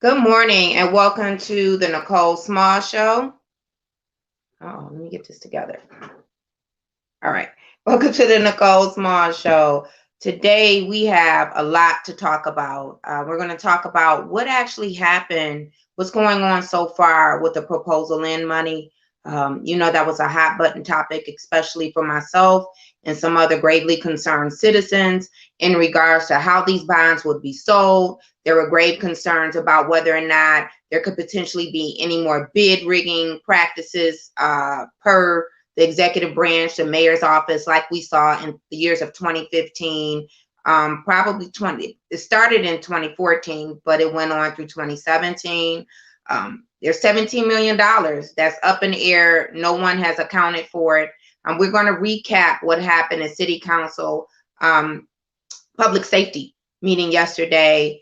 Good morning and welcome to the Nicole Small Show. Oh, let me get this together. All right. Welcome to the Nicole Small Show. Today we have a lot to talk about. We're going to talk about what actually happened, what's going on so far with the proposal in money. That was a hot button topic, especially for myself and some other gravely concerned citizens in regards to how these bonds would be sold. There were grave concerns about whether or not there could potentially be any more bid rigging practices per the executive branch, the mayor's office, like we saw in the years of 2015, probably 20. It started in 2014, but it went on through 2017. There's $17 million that's up in the air. No one has accounted for it. We're going to recap what happened at City Council public safety meeting yesterday.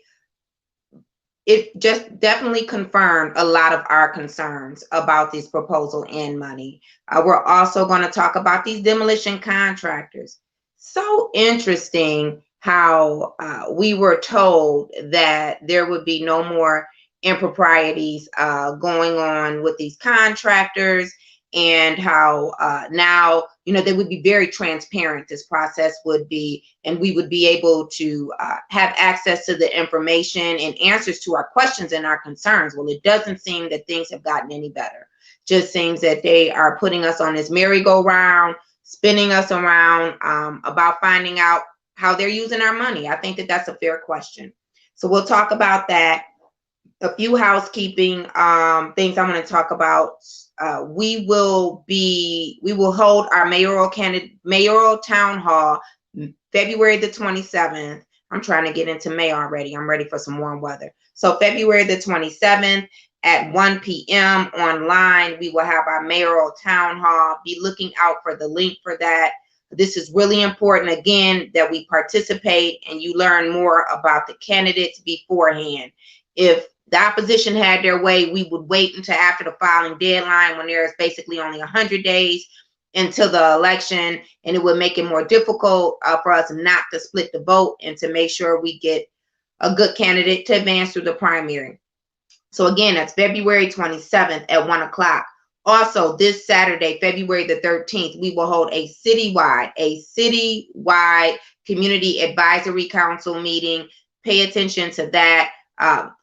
It just definitely confirmed a lot of our concerns about this proposal in money. We're also going to talk about these demolition contractors. So interesting how we were told that there would be no more improprieties going on with these contractors, and how now they would be very transparent. This process would be, and we would be able to have access to the information and answers to our questions and our concerns. Well, it doesn't seem that things have gotten any better. Just seems that they are putting us on this merry-go-round, spinning us around about finding out how they're using our money. I think that that's a fair question. So we'll talk about that. A few housekeeping things I'm going to talk about. We will hold our mayoral town hall February the 27th. I'm trying to get into May already. I'm ready for some warm weather. So February the 27th at 1 p.m. online, we will have our mayoral town hall. Be looking out for the link for that. This is really important, again, that we participate and you learn more about the candidates beforehand. If the opposition had their way, we would wait until after the filing deadline, when there is basically only 100 days until the election, and it would make it more difficult for us not to split the vote and to make sure we get a good candidate to advance through the primary. So again, that's February 27th at 1 o'clock. Also, this Saturday, February the 13th, we will hold a citywide community advisory council meeting. Pay attention to that.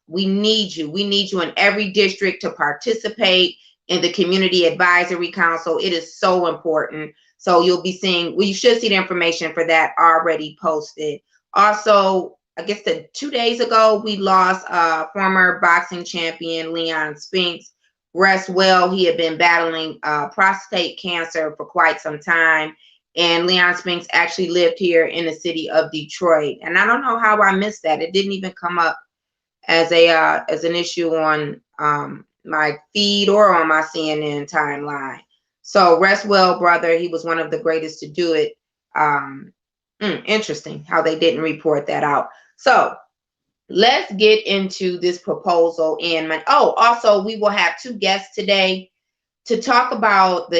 We need you. We need you in every district to participate in the community advisory council. It is so important. So you'll be seeing, well, you should see the information for that already posted. Also, I guess 2 days ago, we lost former boxing champion Leon Spinks. Rest well. He had been battling prostate cancer for quite some time. And Leon Spinks actually lived here in the city of Detroit. And I don't know how I missed that. It didn't even come up as an issue on my feed or on my CNN timeline. So rest well, brother. He was one of the greatest to do it. Interesting how they didn't report that out. So let's get into this proposal. Also, we will have two guests today to talk about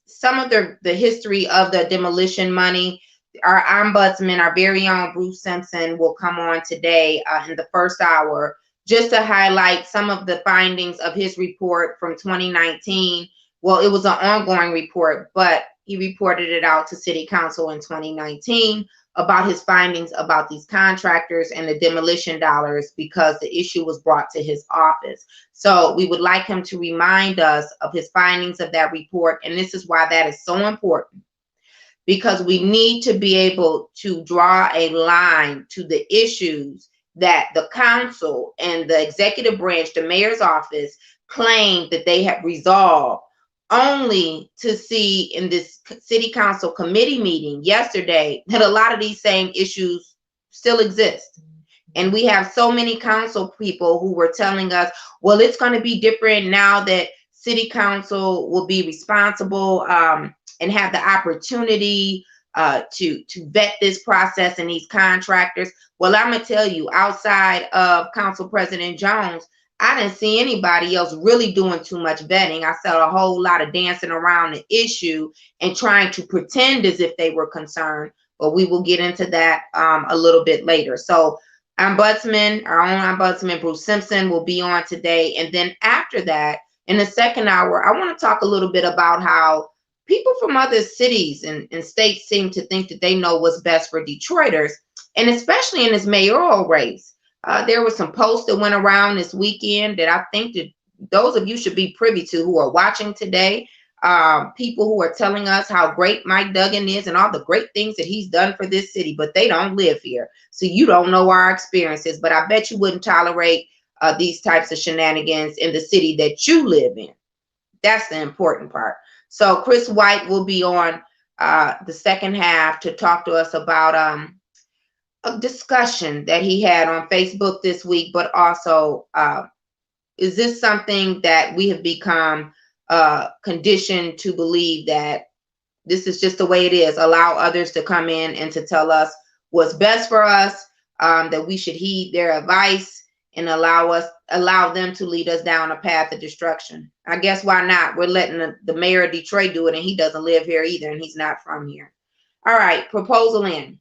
some of the history of the demolition money. Our ombudsman, our very own Bruce Simpson, will come on today in the first hour just to highlight some of the findings of his report from 2019. Well, it was an ongoing report, but he reported it out to City Council in 2019 about his findings about these contractors and the demolition dollars, because the issue was brought to his office. So we would like him to remind us of his findings of that report. And this is why that is so important, because we need to be able to draw a line to the issues that the council and the executive branch, the mayor's office, claim that they have resolved, only to see in this city council committee meeting yesterday that a lot of these same issues still exist. And we have so many council people who were telling us, well, it's going to be different now that city council will be responsible and have the opportunity to vet this process and these contractors. Well, I'm going to tell you, outside of Council President Jones, I didn't see anybody else really doing too much vetting. I saw a whole lot of dancing around the issue and trying to pretend as if they were concerned, but we will get into that a little bit later. So Ombudsman, our own Ombudsman, Bruce Simpson, will be on today. And then after that, in the second hour, I want to talk a little bit about how people from other cities and states seem to think that they know what's best for Detroiters, and especially in this mayoral race. There were some posts that went around this weekend that I think that those of you should be privy to who are watching today. People who are telling us how great Mike Duggan is and all the great things that he's done for this city, but they don't live here. So you don't know our experiences, but I bet you wouldn't tolerate these types of shenanigans in the city that you live in. That's the important part. So Chris White will be on the second half to talk to us about a discussion that he had on Facebook this week, but also is this something that we have become conditioned to believe that this is just the way it is? Allow others to come in and to tell us what's best for us, that we should heed their advice and allow them to lead us down a path of destruction. I guess why not? We're letting the mayor of Detroit do it, and he doesn't live here either, and he's not from here. All right, proposal in.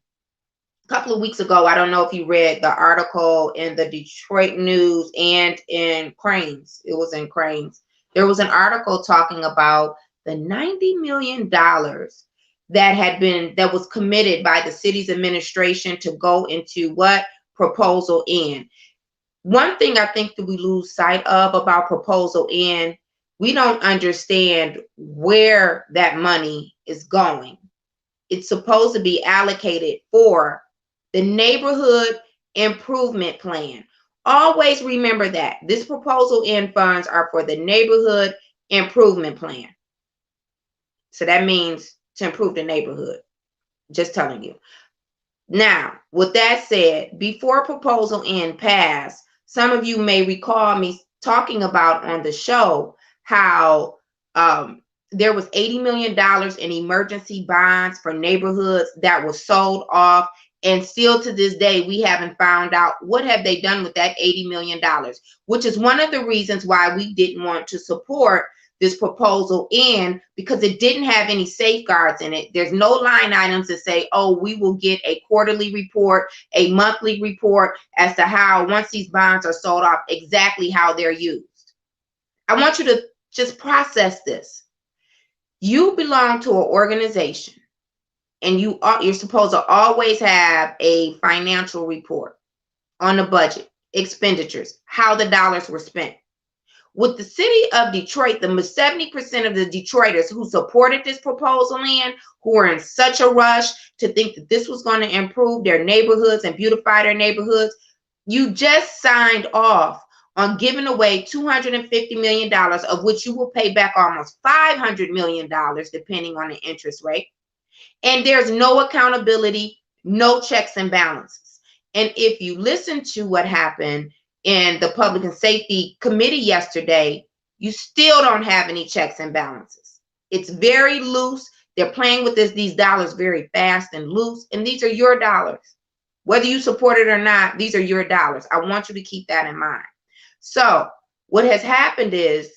A couple of weeks ago, I don't know if you read the article in the Detroit News and in Cranes. It was in Cranes. There was an article talking about the $90 million that was committed by the city's administration to go into what? Proposal in. One thing I think that we lose sight of about proposal in, we don't understand where that money is going. It's supposed to be allocated for the neighborhood improvement plan. Always remember that this proposal in funds are for the neighborhood improvement plan. So that means to improve the neighborhood. Just telling you. Now, with that said, before proposal in passed, some of you may recall me talking about on the show how there was $80 million in emergency bonds for neighborhoods that were sold off. And still to this day, we haven't found out what have they done with that $80 million, which is one of the reasons why we didn't want to support this proposal in, because it didn't have any safeguards in it. There's no line items that say, oh, we will get a quarterly report, a monthly report as to how, once these bonds are sold off, exactly how they're used. I want you to just process this. You belong to an organization, and you're supposed to always have a financial report on the budget, expenditures, how the dollars were spent. With the city of Detroit, the 70% of the Detroiters who supported this proposal in, who are in such a rush to think that this was going to improve their neighborhoods and beautify their neighborhoods, you just signed off on giving away $250 million, of which you will pay back almost $500 million, depending on the interest rate. And there's no accountability, no checks and balances. And if you listen to what happened in the Public and Safety Committee yesterday, you still don't have any checks and balances. It's very loose. They're playing with these dollars very fast and loose, and these are your dollars. Whether you support it or not, these are your dollars. I want you to keep that in mind. So what has happened is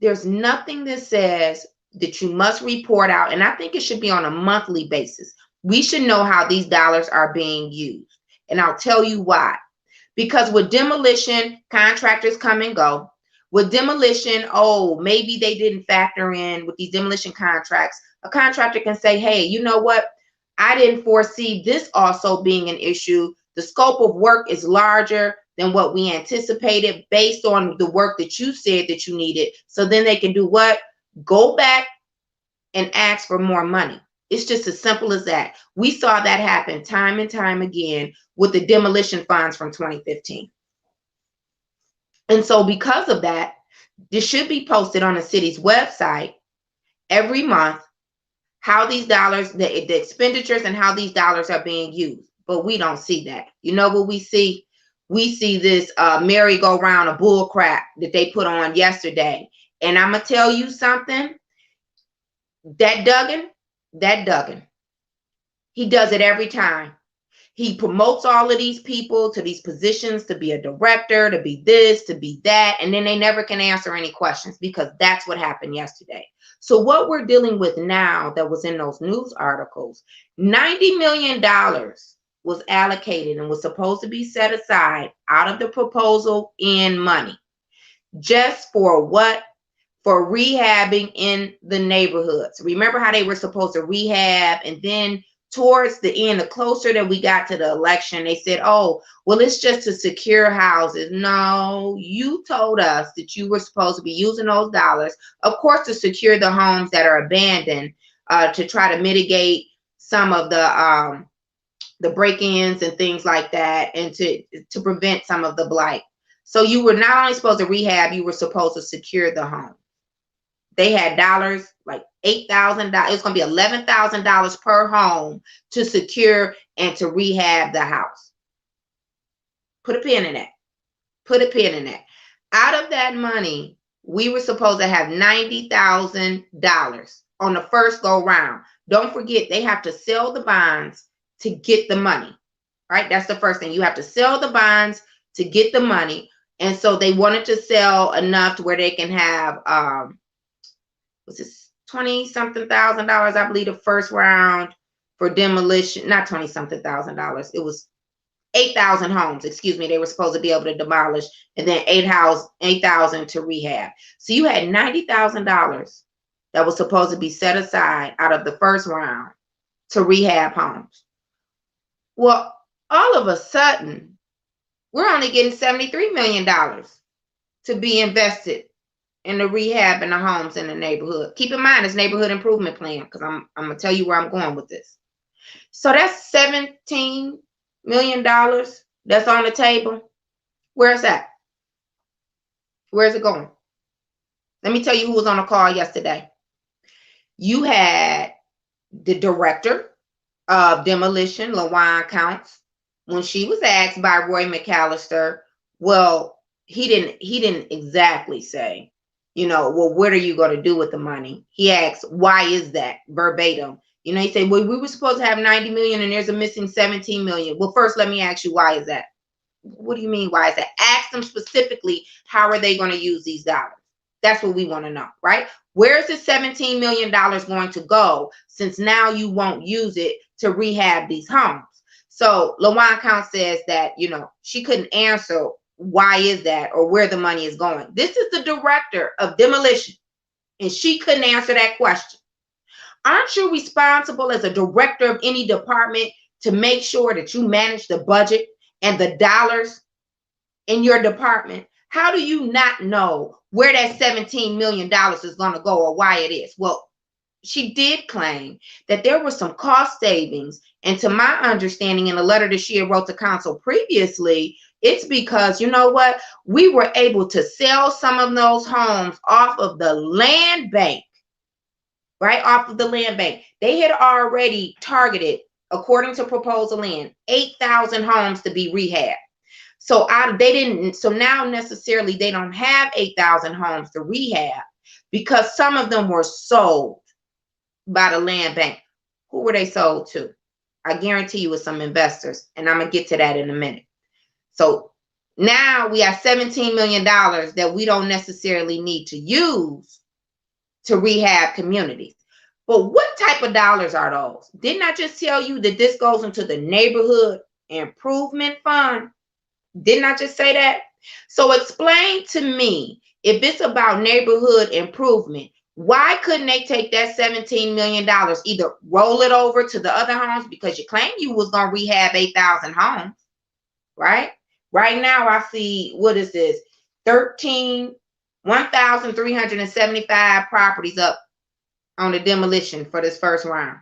there's nothing that says that you must report out, and I think it should be on a monthly basis. We should know how these dollars are being used, and I'll tell you why. Because with demolition, contractors come and go. With demolition, oh, maybe they didn't factor in with these demolition contracts. A contractor can say, hey, you know what? I didn't foresee this also being an issue. The scope of work is larger than what we anticipated based on the work that you said that you needed. So then they can do what? Go back and ask for more money. It's just as simple as that. We saw that happen time and time again with the demolition funds from 2015. And so because of that, this should be posted on the city's website every month, how these dollars, the expenditures and how these dollars are being used. But we don't see that. You know what we see? We see this merry-go-round of bull crap that they put on yesterday. And I'm going to tell you something. That Duggan, he does it every time. He promotes all of these people to these positions to be a director, to be this, to be that, and then they never can answer any questions because that's what happened yesterday. So what we're dealing with now that was in those news articles, $90 million was allocated and was supposed to be set aside out of the proposal in money. Just for what? For rehabbing in the neighborhoods. Remember how they were supposed to rehab, and then towards the end, the closer that we got to the election, they said, oh, well, it's just to secure houses. No, you told us that you were supposed to be using those dollars, of course, to secure the homes that are abandoned, to try to mitigate some of the break-ins and things like that, and to prevent some of the blight. So you were not only supposed to rehab, you were supposed to secure the home. They had dollars, like $8,000. It was going to be $11,000 per home to secure and to rehab the house. Put a pin in that. Put a pin in that. Out of that money, we were supposed to have $90,000 on the first go round. Don't forget, they have to sell the bonds to get the money, right? That's the first thing. You have to sell the bonds to get the money. And so they wanted to sell enough to where they can have, was this 20-something thousand dollars, I believe, the first round for demolition, not 20-something thousand dollars. It was 8,000 homes, excuse me, they were supposed to be able to demolish, and then 8,000 to rehab. So you had $90,000 that was supposed to be set aside out of the first round to rehab homes. Well, all of a sudden, we're only getting $73 million to be invested in the rehab and the homes in the neighborhood. Keep in mind, it's neighborhood improvement plan, because I'm going to tell you where I'm going with this. So that's $17 million that's on the table. Where's that? Where's it going? Let me tell you who was on the call yesterday. You had the director of demolition, LaJuan Counts, when she was asked by Roy McAllister, well, he didn't exactly say, well, what are you going to do with the money? He asked, why is that, verbatim? He said, well, we were supposed to have 90 million and there's a missing 17 million. Well, first, let me ask you, why is that? What do you mean, why is that? Ask them specifically, how are they going to use these dollars? That's what we want to know, right? Where's the $17 million going to go, since now you won't use it to rehab these homes? So LaJuan Count says that, she couldn't answer why is that or where the money is going. This is the director of demolition, and she couldn't answer that question. Aren't you responsible as a director of any department to make sure that you manage the budget and the dollars in your department? How do you not know where that $17 million is going to go or why it is? Well, she did claim that there were some cost savings. And to my understanding, in a letter that she had wrote to council previously, it's because, you know what? We were able to sell some of those homes off of the land bank, right? Off of the land bank. They had already targeted, according to proposal in, 8,000 homes to be rehabbed. So now necessarily they don't have 8,000 homes to rehab, because some of them were sold by the land bank. Who were they sold to? I guarantee you, with some investors, and I'm gonna get to that in a minute. So now we have $17 million that we don't necessarily need to use to rehab communities. But what type of dollars are those? Didn't I just tell you that this goes into the neighborhood improvement fund? Didn't I just say that? So explain to me, if it's about neighborhood improvement, why couldn't they take that $17 million, either roll it over to the other homes, because you claim you was going to rehab 8,000 homes, right? Right now I see, what is this? 1,375 properties up on the demolition for this first round.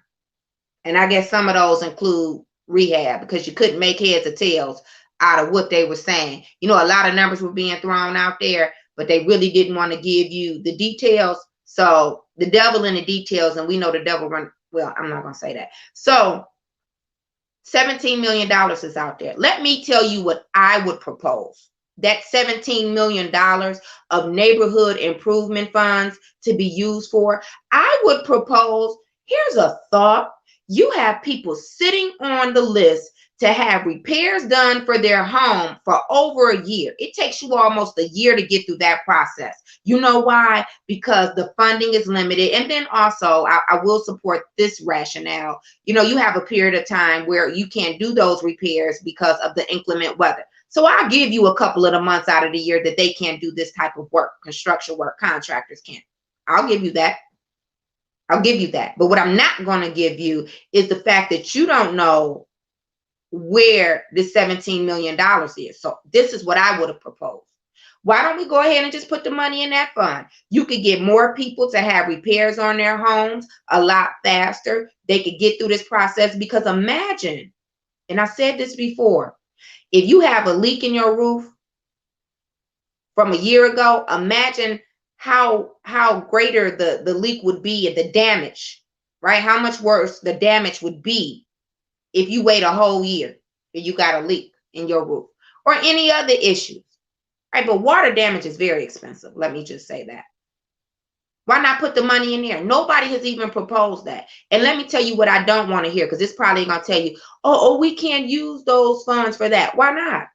And I guess some of those include rehab, because you couldn't make heads or tails out of what they were saying. A lot of numbers were being thrown out there, but they really didn't want to give you the details. So the devil in the details, and we know the devil well, I'm not going to say that. So $17 million is out there. Let me tell you what I would propose. That $17 million of neighborhood improvement funds to be used for. I would propose, here's a thought. You have people sitting on the list to have repairs done for their home for over a year. It takes you almost a year to get through that process. You know why? Because the funding is limited. And then also, I will support this rationale. You have a period of time where you can't do those repairs because of the inclement weather. So I'll give you a couple of the months out of the year that they can't do this type of work, construction work, contractors can't. I'll give you that. I'll give you that. But what I'm not going to give you is the fact that you don't know where the $17 million is. So this is what I would have proposed. Why don't we go ahead and just put the money in that fund? You could get more people to have repairs on their homes a lot faster. They could get through this process, because imagine, and I said this before, if you have a leak in your roof from a year ago, imagine how greater the leak would be and the damage, right? How much worse the damage would be if you wait a whole year and you got a leak in your roof or any other issues, right? But water damage is very expensive. Let me just say that. Why not put the money in there? Nobody has even proposed that. And let me tell you what I don't want to hear, because it's probably going to tell you, oh, we can't use those funds for that. Why not?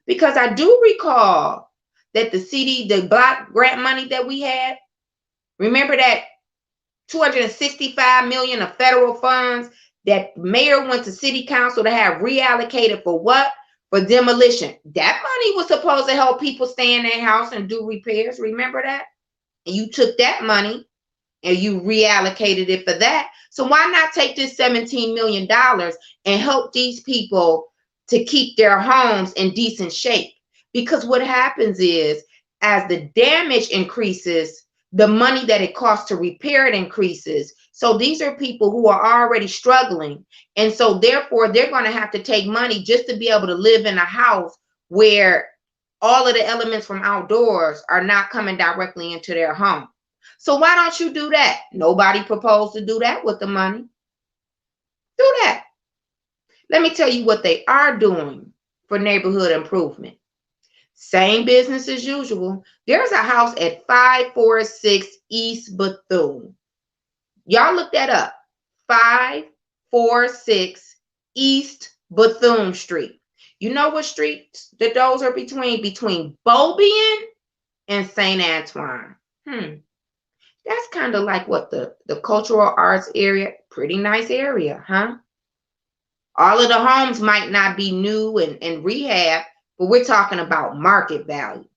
Because I do recall that the block grant money that we had, remember that $265 million of federal funds that mayor went to city council to have reallocated for what? For demolition. That money was supposed to help people stay in their house and do repairs. Remember that? And you took that money and you reallocated it for that. So why not take this $17 million and help these people to keep their homes in decent shape? Because what happens is, as the damage increases, the money that it costs to repair it increases. So these are people who are already struggling. And so therefore, they're going to have to take money just to be able to live in a house where all of the elements from outdoors are not coming directly into their home. So why don't you do that? Nobody proposed to do that with the money. Do that. Let me tell you what they are doing for neighborhood improvement. Same business as usual. There's a house at 546 East Bethune. Y'all look that up. 546 East Bethune Street. You know what streets that those are between? Between Beaubien and St. Antoine. That's kind of like what the cultural arts area. Pretty nice area, huh? All of the homes might not be new and rehab, but we're talking about market value.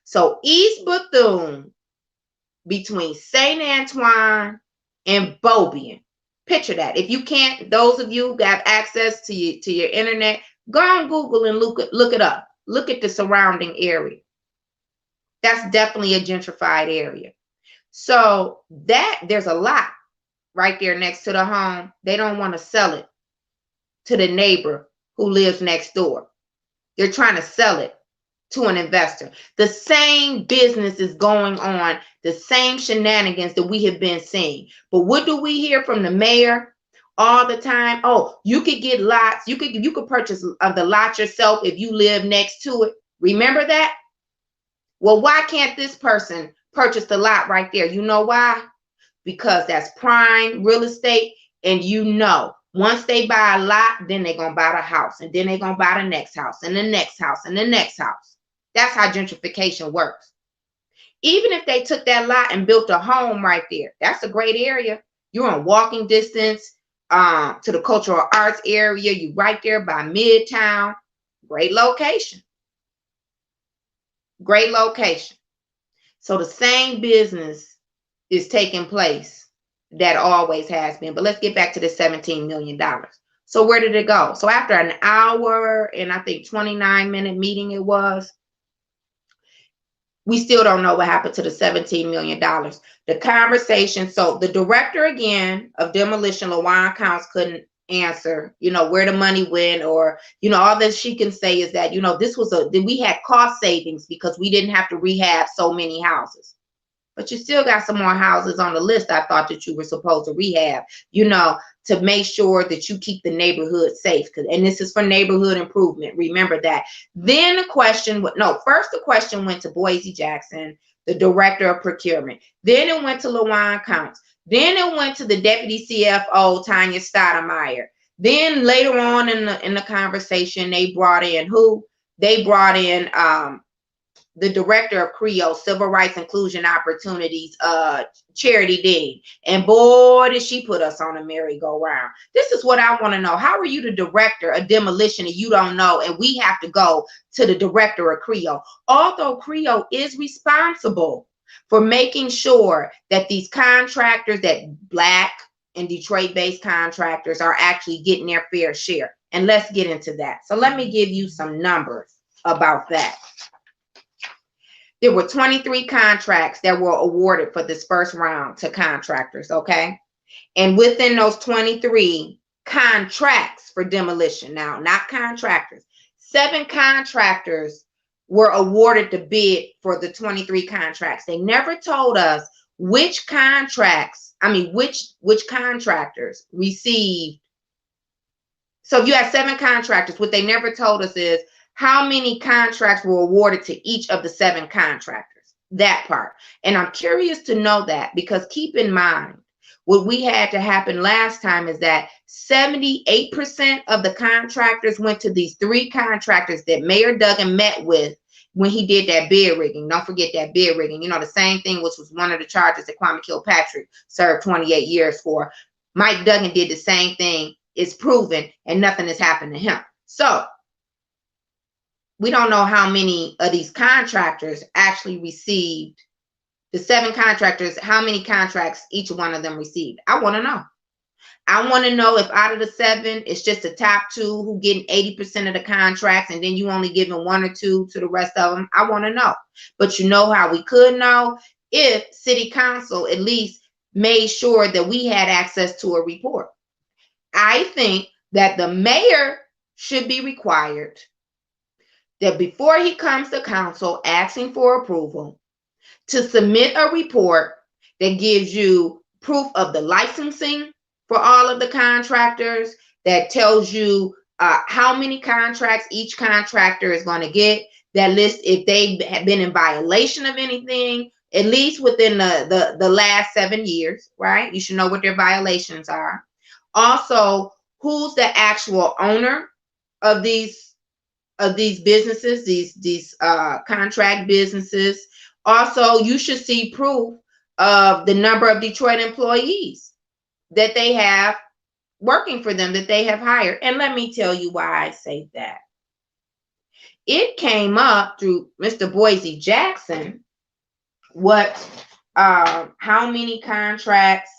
So East Bethune, between St. Antoine and Beaubien. Picture that. If you can't, those of you who have access to your internet, go on Google and look it up. Look at the surrounding area. That's definitely a gentrified area. So there's a lot right there next to the home. They don't want to sell it to the neighbor who lives next door. They're trying to sell it to an investor. The same business is going on, the same shenanigans that we have been seeing. But what do we hear from the mayor all the time? Oh, you could get lots. You could purchase the lot yourself if you live next to it. Remember that? Well, why can't this person purchase the lot right there? You know why? Because that's prime real estate. And once they buy a lot, then they're going to buy the house. And then they're going to buy the next house and the next house and the next house. That's how gentrification works. Even if they took that lot and built a home right there, that's a great area. You're on walking distance to the cultural arts area. You're right there by Midtown. Great location. Great location. So the same business is taking place that always has been. But let's get back to the $17 million. So where did it go? So after an hour and I think 29-minute meeting it was, we still don't know what happened to the $17 million. The conversation, so the director again of demolition, LaJuan Counts, couldn't answer, where the money went, or, all that she can say is that, we had cost savings because we didn't have to rehab so many houses. But you still got some more houses on the list I thought that you were supposed to rehab, to make sure that you keep the neighborhood safe. And this is for neighborhood improvement. Remember that. Then the question went to Boise Jackson, the director of procurement. Then it went to LaJuan Counts. Then it went to the deputy CFO, Tanya Stoudemire. Then later on in the conversation, they brought in who? They brought in the director of CREO, Civil Rights Inclusion Opportunities, Charity Dean. And boy, did she put us on a merry-go-round. This is what I want to know. How are you the director of demolition and you don't know, and we have to go to the director of CREO? Although CREO is responsible for making sure that these contractors, that Black and Detroit-based contractors, are actually getting their fair share. And let's get into that. So let me give you some numbers about that. There were 23 contracts that were awarded for this first round to contractors, okay? And within those 23 contracts for demolition, now, not contractors, 7 contractors were awarded the bid for the 23 contracts. They never told us which contracts, which contractors received. So if you have 7 contractors, what they never told us is how many contracts were awarded to each of the 7 contractors, that part. And I'm curious to know that, because keep in mind, what we had to happen last time is that 78% of the contractors went to these 3 contractors that Mayor Duggan met with when he did that bid rigging. Don't forget that bid rigging. You know, the same thing, which was one of the charges that Kwame Kilpatrick served 28 years for. Mike Duggan did the same thing. It's proven, and nothing has happened to him. So we don't know how many of these contractors actually received, the 7 contractors, how many contracts each one of them received. I want to know. I want to know if out of the 7, it's just the top 2 who getting 80% of the contracts, and then you only giving 1 or 2 to the rest of them. I want to know. But you know how we could know? If City Council at least made sure that we had access to a report. I think that the mayor should be required that before he comes to council asking for approval, to submit a report that gives you proof of the licensing for all of the contractors, that tells you how many contracts each contractor is going to get, that lists if they have been in violation of anything, at least within the last 7 years, right? You should know what their violations are. Also, who's the actual owner of these businesses, these contract businesses. Also, you should see proof of the number of Detroit employees that they have working for them, that they have hired. And let me tell you why I say that. It came up through Mr. Boise Jackson how many contracts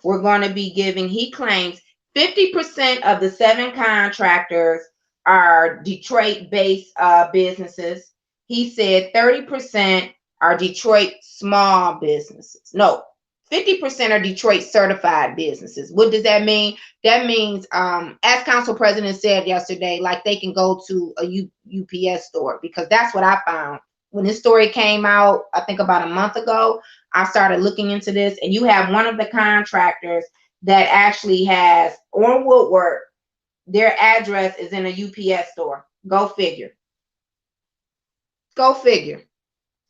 we're going to be giving. He claims 50% of the 7 contractors are Detroit-based businesses. He said 30% are Detroit small businesses. No, 50% are Detroit certified businesses. What does that mean? That means, as Council President said yesterday, like they can go to a UPS store, because that's what I found. When this story came out, I think about a month ago, I started looking into this, and you have one of the contractors that actually has, on Woodward, their address is in a UPS store. Go figure. Go figure.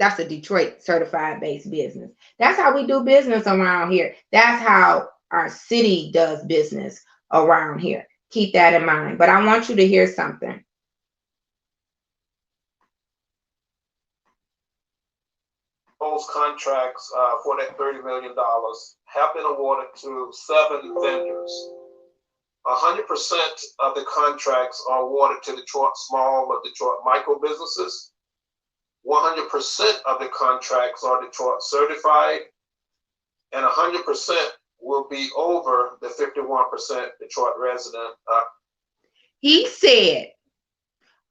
That's a Detroit certified based business. That's how we do business around here. That's how our city does business around here. Keep that in mind. But I want you to hear something. Those contracts for that $30 million have been awarded to 7 vendors. 100% of the contracts are awarded to Detroit small or Detroit micro businesses. 100% of the contracts are Detroit certified, and 100% will be over the 51% Detroit resident. He said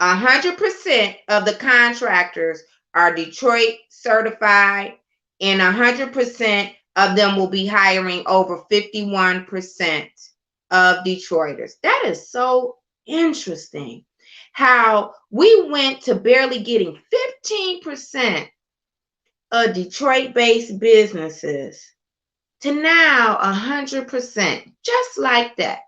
100% of the contractors are Detroit certified, and 100% of them will be hiring over 51% of Detroiters. That is so interesting. How we went to barely getting 15% of Detroit-based businesses to now 100%, just like that.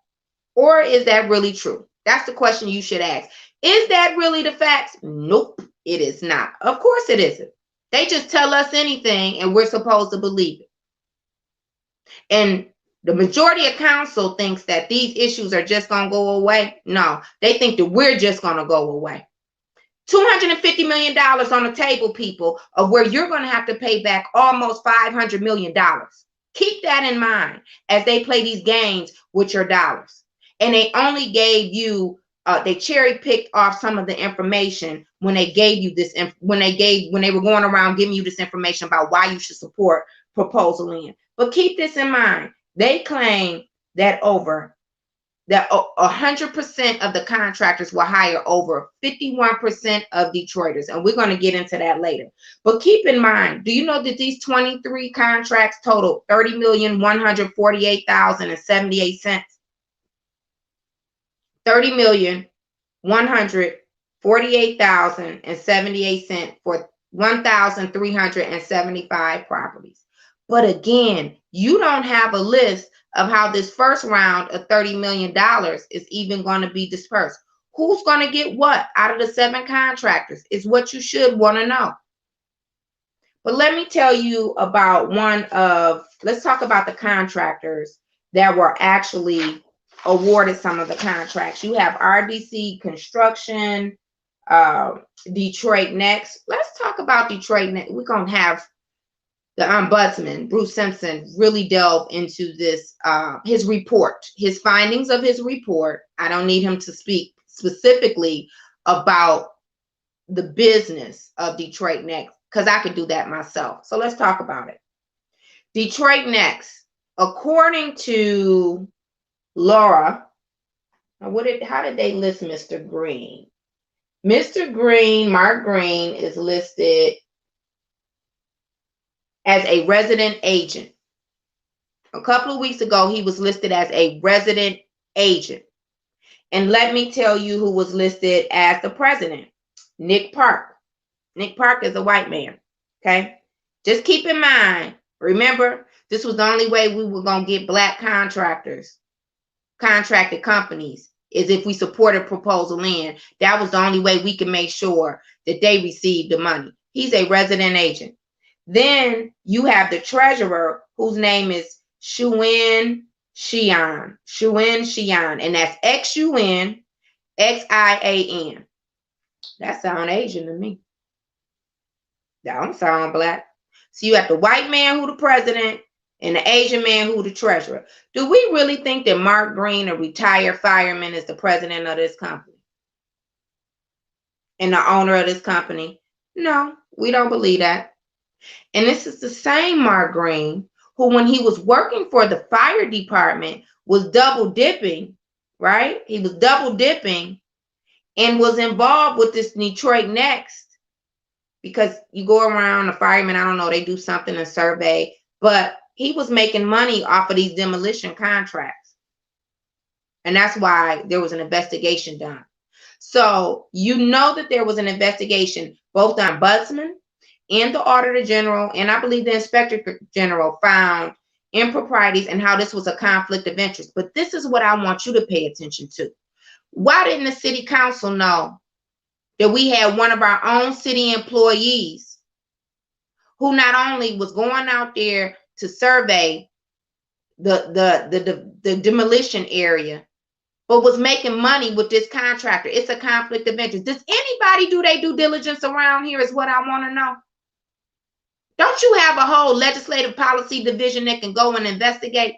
Or is that really true? That's the question you should ask. Is that really the facts? Nope, it is not. Of course it isn't. They just tell us anything and we're supposed to believe it. And The majority of council thinks that these issues are just going to go away. No, they think that we're just going to go away. $250 million on the table, people, of where you're going to have to pay back almost $500 million. Keep that in mind as they play these games with your dollars. And they only gave you, they cherry picked off some of the information when they gave you this, when they were going around giving you this information about why you should support Proposal N. But keep this in mind. They claim that 100% of the contractors will hire over 51% of Detroiters. And we're going to get into that later. But keep in mind, do you know that these 23 contracts total $30,148,078? $30,148,078 for 1,375 properties. But again, you don't have a list of how this first round of $30 million is even going to be dispersed. Who's going to get what out of the 7 contractors is what you should want to know. But let me tell you about let's talk about the contractors that were actually awarded some of the contracts. You have RDC Construction, Detroit Next. Let's talk about Detroit Next. We're going to have the ombudsman, Bruce Simpson, really delve into this, his report, his findings of his report. I don't need him to speak specifically about the business of Detroit Next, because I could do that myself. So let's talk about it. Detroit Next, according to Laura, how did they list Mr. Green? Mr. Green, Mark Green, is listed as a resident agent. A couple of weeks ago, he was listed as a resident agent. And let me tell you who was listed as the president. Nick Park. Nick Park is a white man. Okay? Just keep in mind, remember, this was the only way we were going to get black contractors, contracted companies, is if we supported Proposal N. That was the only way we can make sure that they received the money. He's a resident agent. Then you have the treasurer, whose name is Shun Xian. Shun Xian. And that's Xun Xian. That sounds Asian to me. That don't sound black. So you have the white man who the president and the Asian man who the treasurer. Do we really think that Mark Green, a retired fireman, is the president of this company and the owner of this company? No, we don't believe that. And this is the same Mark Green who, when he was working for the fire department, was double dipping, right? He was double dipping and was involved with this Detroit Next, because you go around, the firemen, I don't know, they do something, a survey, but he was making money off of these demolition contracts. And that's why there was an investigation done. So you know that there was an investigation, both the ombudsman and the auditor general, and I believe the inspector general, found improprieties and how this was a conflict of interest. But this is what I want you to pay attention to. Why didn't the city council know that we had one of our own city employees who not only was going out there to survey the demolition area, but was making money with this contractor? It's a conflict of interest. Does anybody do their due diligence around here is what I want to know. Don't you have a whole legislative policy division that can go and investigate?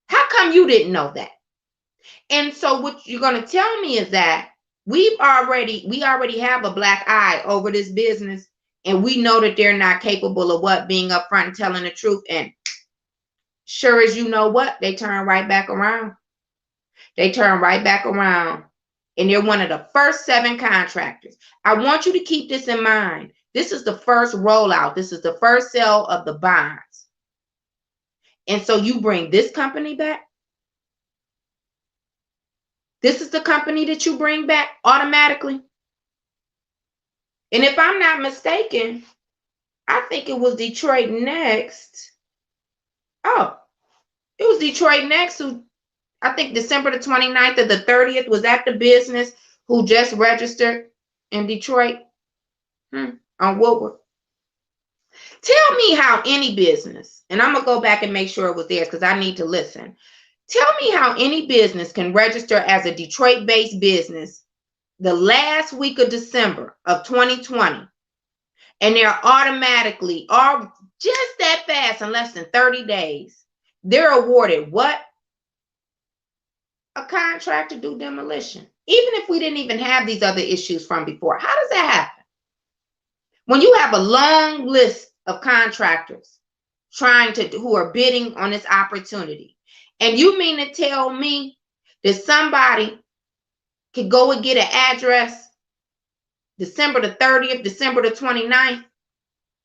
How come you didn't know that? And so what you're going to tell me is that we already have a black eye over this business, and we know that they're not capable of what, being upfront and telling the truth. And sure as you know what, they turn right back around. They turn right back around, and they're one of the first 7 contractors. I want you to keep this in mind. This is the first rollout. This is the first sale of the bonds. And so you bring this company back. This is the company that you bring back automatically. And if I'm not mistaken, I think it was Detroit Next. Oh, it was Detroit Next who, I think December the 29th or the 30th, was at the business, who just registered in Detroit on Woodward. Tell me how any business, and I'm going to go back and make sure it was theirs because I need to listen. Tell me how any business can register as a Detroit-based business the last week of December of 2020, and they're automatically, or just that fast, in less than 30 days, they're awarded what? A contract to do demolition. Even if we didn't even have these other issues from before. How does that happen? When you have a long list of contractors who are bidding on this opportunity, and you mean to tell me that somebody could go and get an address December the 30th, December the 29th,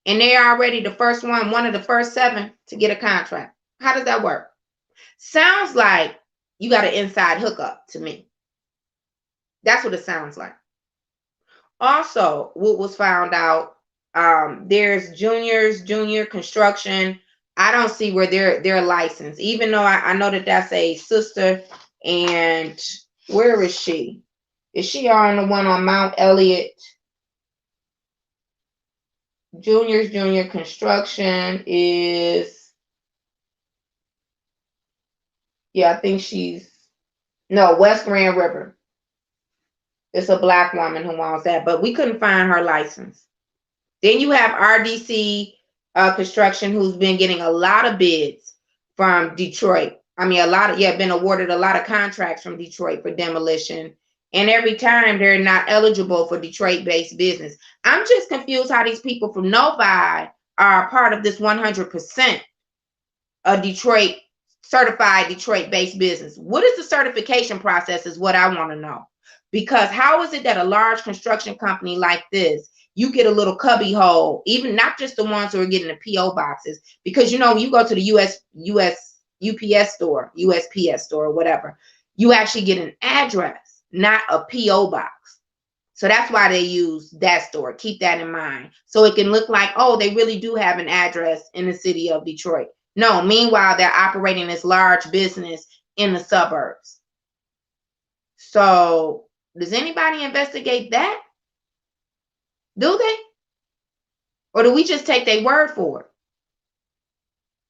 and they're already the first one of the first 7 to get a contract? How does that work? Sounds like you got an inside hookup to me. That's what it sounds like. Also, what was found out, there's junior construction. I don't see where they're licensed, even though I know that that's a sister. And where is she? Is she on the one on Mount Elliott? Junior construction is, yeah, I think no, West Grand River. It's a black woman who owns that, but we couldn't find her license. Then you have RDC Construction, who's been getting a lot of bids from Detroit. I mean, been awarded a lot of contracts from Detroit for demolition. And every time they're not eligible for Detroit-based business. I'm just confused how these people from Novi are part of this 100% of certified Detroit-based business. What is the certification process is what I want to know. Because how is it that a large construction company like this, you get a little cubby hole, even not just the ones who are getting the PO boxes, because you go to the UPS store, USPS store, or whatever, you actually get an address, not a PO box. So that's why they use that store. Keep that in mind. So it can look like, oh, they really do have an address in the city of Detroit. No, meanwhile, they're operating this large business in the suburbs. So does anybody investigate that? Do they? Or do we just take their word for it?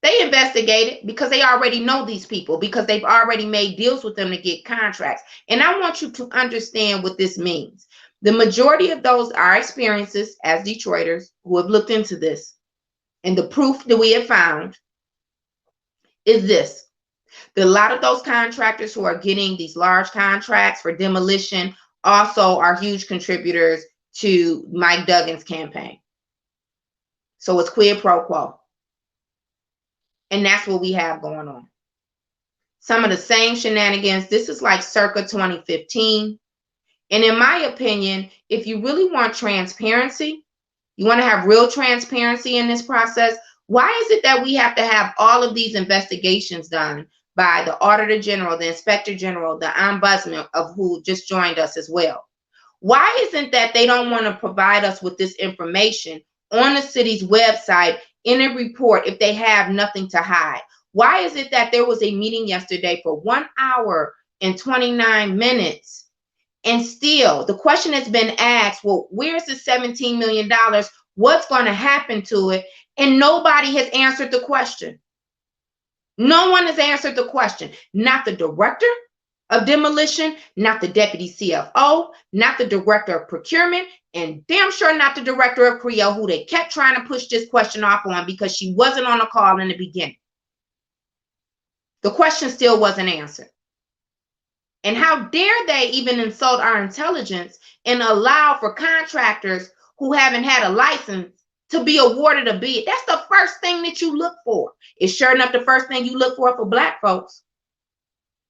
They investigate it because they already know these people, because they've already made deals with them to get contracts. And I want you to understand what this means. The majority of those are experiences as Detroiters who have looked into this. And the proof that we have found is this. A lot of those contractors who are getting these large contracts for demolition also are huge contributors to Mike Duggan's campaign. So it's quid pro quo. And that's what we have going on. Some of the same shenanigans. This is like circa 2015. And in my opinion, if you really want transparency, you want to have real transparency in this process, why is it that we have to have all of these investigations done by the Auditor General, the Inspector General, the Ombudsman, of who just joined us as well? Why isn't that they don't want to provide us with this information on the city's website in a report if they have nothing to hide? Why is it that there was a meeting yesterday for 1 hour and 29 minutes and still the question has been asked, well, where's the $17 million? What's going to happen to it? And nobody has answered the question. No one has answered the question. Not the director of demolition, not the deputy CFO, not the director of procurement, and damn sure not the director of CREO, who they kept trying to push this question off on because she wasn't on the call in the beginning. The question still wasn't answered. And how dare they even insult our intelligence and allow for contractors who haven't had a license to be awarded a bid? That's the first thing that you look for. It's sure enough the first thing you look for Black folks.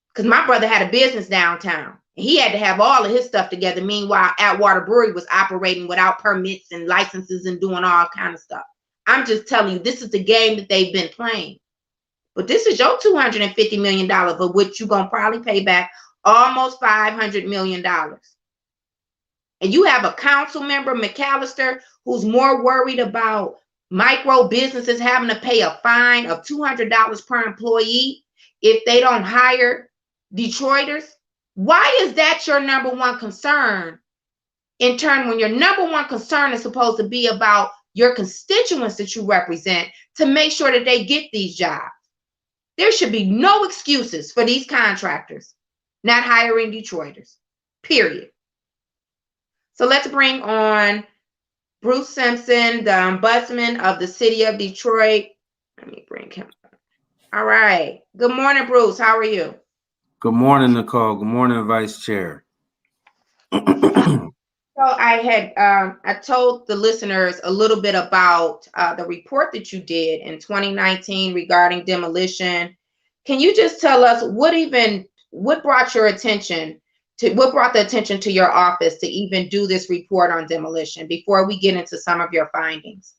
Because my brother had a business downtown. And he had to have all of his stuff together. Meanwhile, Atwater Brewery was operating without permits and licenses and doing all kind of stuff. I'm just telling you, this is the game that they've been playing. But this is your $250 million, for which you're going to probably pay back almost $500 million. And you have a council member, McAllister, who's more worried about micro businesses having to pay a fine of $200 per employee if they don't hire Detroiters. Why is that your number one concern? In turn, when your number one concern is supposed to be about your constituents that you represent to make sure that they get these jobs. There should be no excuses for these contractors not hiring Detroiters, period. So let's bring on Bruce Simpson, the ombudsman of the city of Detroit. Let me bring him on. All right. Good morning, Bruce. How are you? Good morning, Nicole. Good morning, Vice Chair. So I told the listeners a little bit about the report that you did in 2019 regarding demolition. Can you just tell us what brought the attention to your office to even do this report on demolition before we get into some of your findings?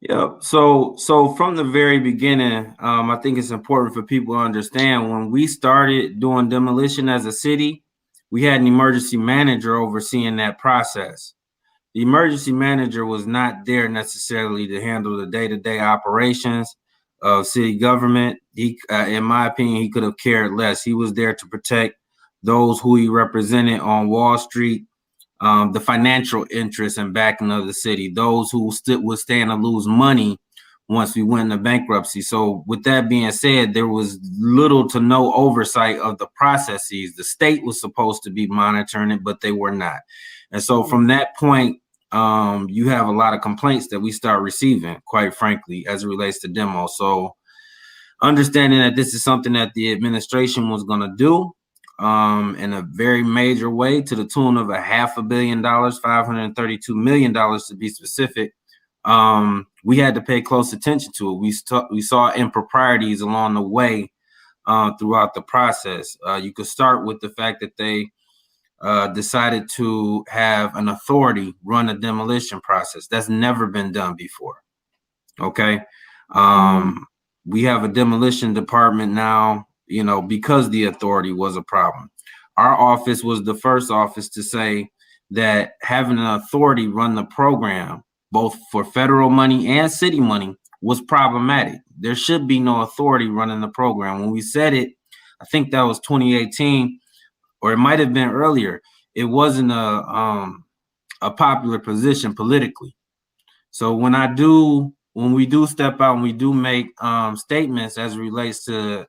Yeah. So from the very beginning, I think it's important for people to understand when we started doing demolition as a city, we had an emergency manager overseeing that process. The emergency manager was not there necessarily to handle the day-to-day operations of city government. He, in my opinion, he could have cared less. He was there to protect those who he represented on Wall Street, the financial interests and backing of the city, those who would stand to lose money once we went into bankruptcy. So with that being said, there was little to no oversight of the processes. The state was supposed to be monitoring it, but they were not. And so from that point, you have a lot of complaints that we start receiving, quite frankly, as it relates to demo. So understanding that this is something that the administration was going to do in a very major way to the tune of $500 million, $532 million to be specific, we had to pay close attention to it. We saw improprieties along the way throughout the process. You could start with the fact that they decided to have an authority run a demolition process. That's never been done before. Okay. We have a demolition department now, because the authority was a problem. Our office was the first office to say that having an authority run the program, both for federal money and city money, was problematic. There should be no authority running the program. When we said it, I think that was 2018, or it might have been earlier. It wasn't a popular position politically. So when we do step out and we do make statements as it relates to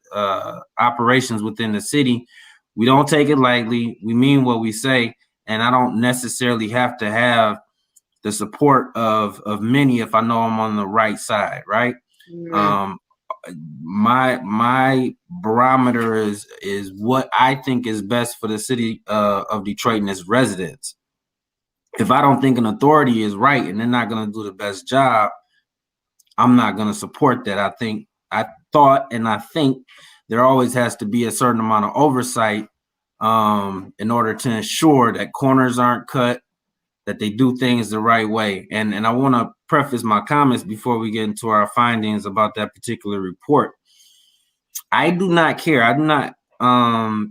operations within the city, we don't take it lightly. We mean what we say, and I don't necessarily have to have the support of many if I know I'm on the right side, right? Mm-hmm. My barometer is what I think is best for the city of Detroit and its residents. If I don't think an authority is right and they're not going to do the best job, I'm not going to support that. I think there always has to be a certain amount of oversight in order to ensure that corners aren't cut, that they do things the right way. And I want to preface my comments before we get into our findings about that particular report. I do not care. I do not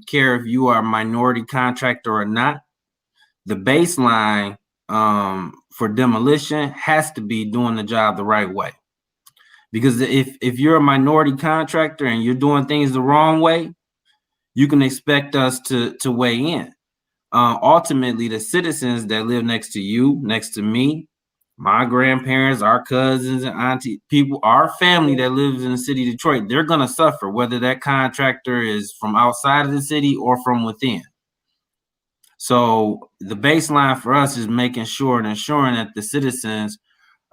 care if you are a minority contractor or not. The baseline for demolition has to be doing the job the right way. Because if you're a minority contractor and you're doing things the wrong way, you can expect us to weigh in. Ultimately, the citizens that live next to you, next to me, my grandparents, our cousins and auntie, people, our family that lives in the city of Detroit, they're going to suffer, whether that contractor is from outside of the city or from within. So the baseline for us is making sure and ensuring that the citizens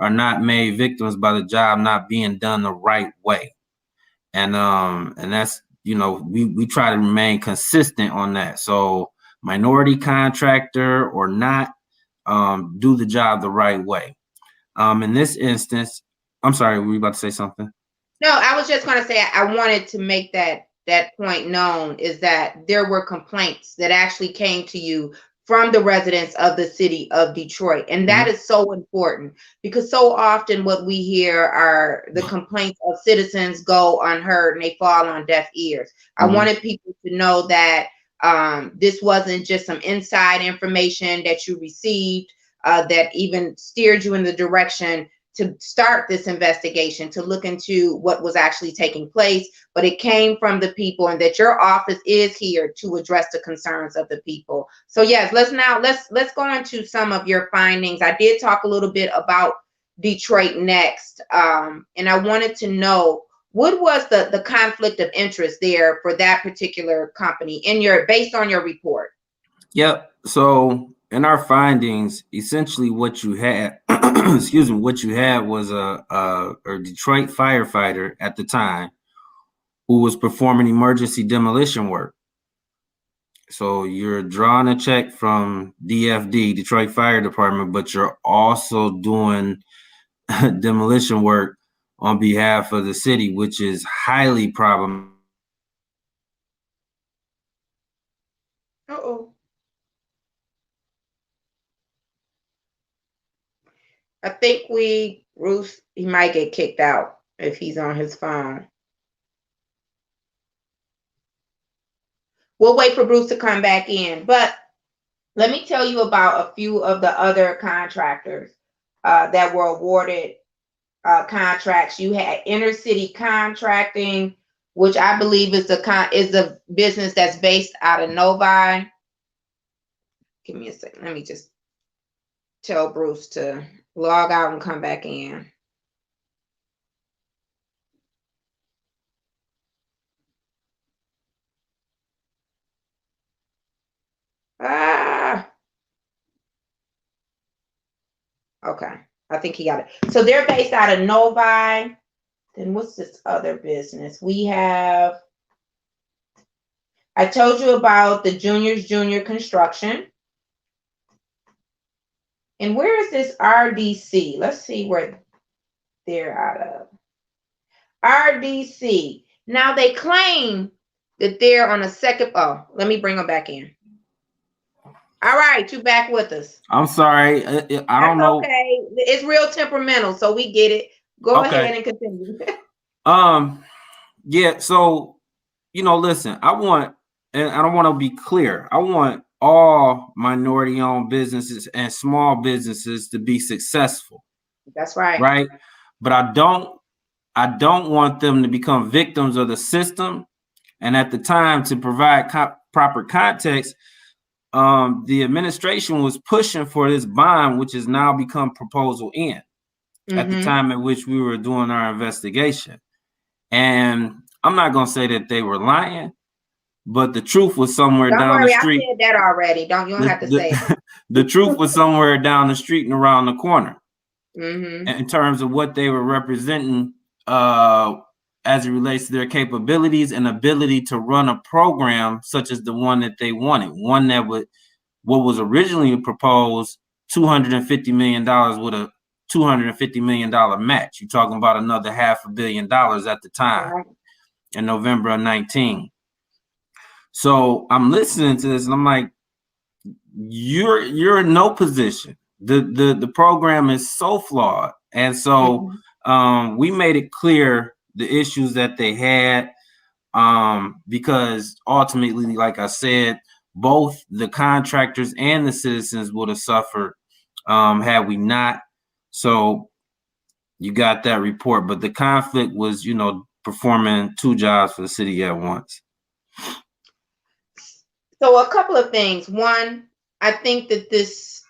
are not made victims by the job not being done the right way. And that's, we try to remain consistent on that. So minority contractor or not, do the job the right way. In this instance, I'm sorry, were you about to say something? No, I was just going to say I wanted to make that point known, is that there were complaints that actually came to you from the residents of the city of Detroit. And that is so important, because so often what we hear are the complaints of citizens go unheard and they fall on deaf ears. I wanted people to know that this wasn't just some inside information that you received that even steered you in the direction to start this investigation, to look into what was actually taking place, but it came from the people, and that your office is here to address the concerns of the people. So yes, let's go into some of your findings. I did talk a little bit about Detroit Next. And I wanted to know, what was the conflict of interest there for that particular company based on your report? Yep. So in our findings, essentially what you had, excuse me, what you had was a Detroit firefighter at the time who was performing emergency demolition work. So you're drawing a check from DFD, Detroit Fire Department, but you're also doing demolition work on behalf of the city, which is highly problematic. Uh-oh. I think Bruce, he might get kicked out if he's on his phone. We'll wait for Bruce to come back in. But let me tell you about a few of the other contractors that were awarded contracts. You had Inner City Contracting, which I believe is a business that's based out of Novi. Give me a second. Let me just tell Bruce to log out and come back in. Okay. I think he got it. So they're based out of Novi. Then what's this other business? I told you about the Junior Construction. And where is this RDC? Let's see where they're out of. RDC. Now they claim that they're on a second. Oh, let me bring them back in. All right, you back with us. I'm sorry. I don't know. Okay, it's real temperamental, so we get it. Go ahead and continue. Yeah. So, listen. I want to be clear. I want all minority-owned businesses and small businesses to be successful. That's right. Right. But I don't want them to become victims of the system. And at the time, to provide proper context, the administration was pushing for this bond, which has now become Proposal N, at the time at which we were doing our investigation. And I'm not going to say that they were lying, but the truth was somewhere down the street. I said that already. You don't have to say it. The truth was somewhere down the street and around the corner. In terms of what they were representing as it relates to their capabilities and ability to run a program such as the one that they wanted, one that what was originally proposed, $250 million with a $250 million match. You're talking about another $500 million at the time, in November of 19. So I'm listening to this and I'm like, you're in no position. The program is so flawed. And so we made it clear the issues that they had, because ultimately, like I said, both the contractors and the citizens would have suffered had we not. So you got that report, but the conflict was, performing two jobs for the city at once. So a couple of things. One, I think that this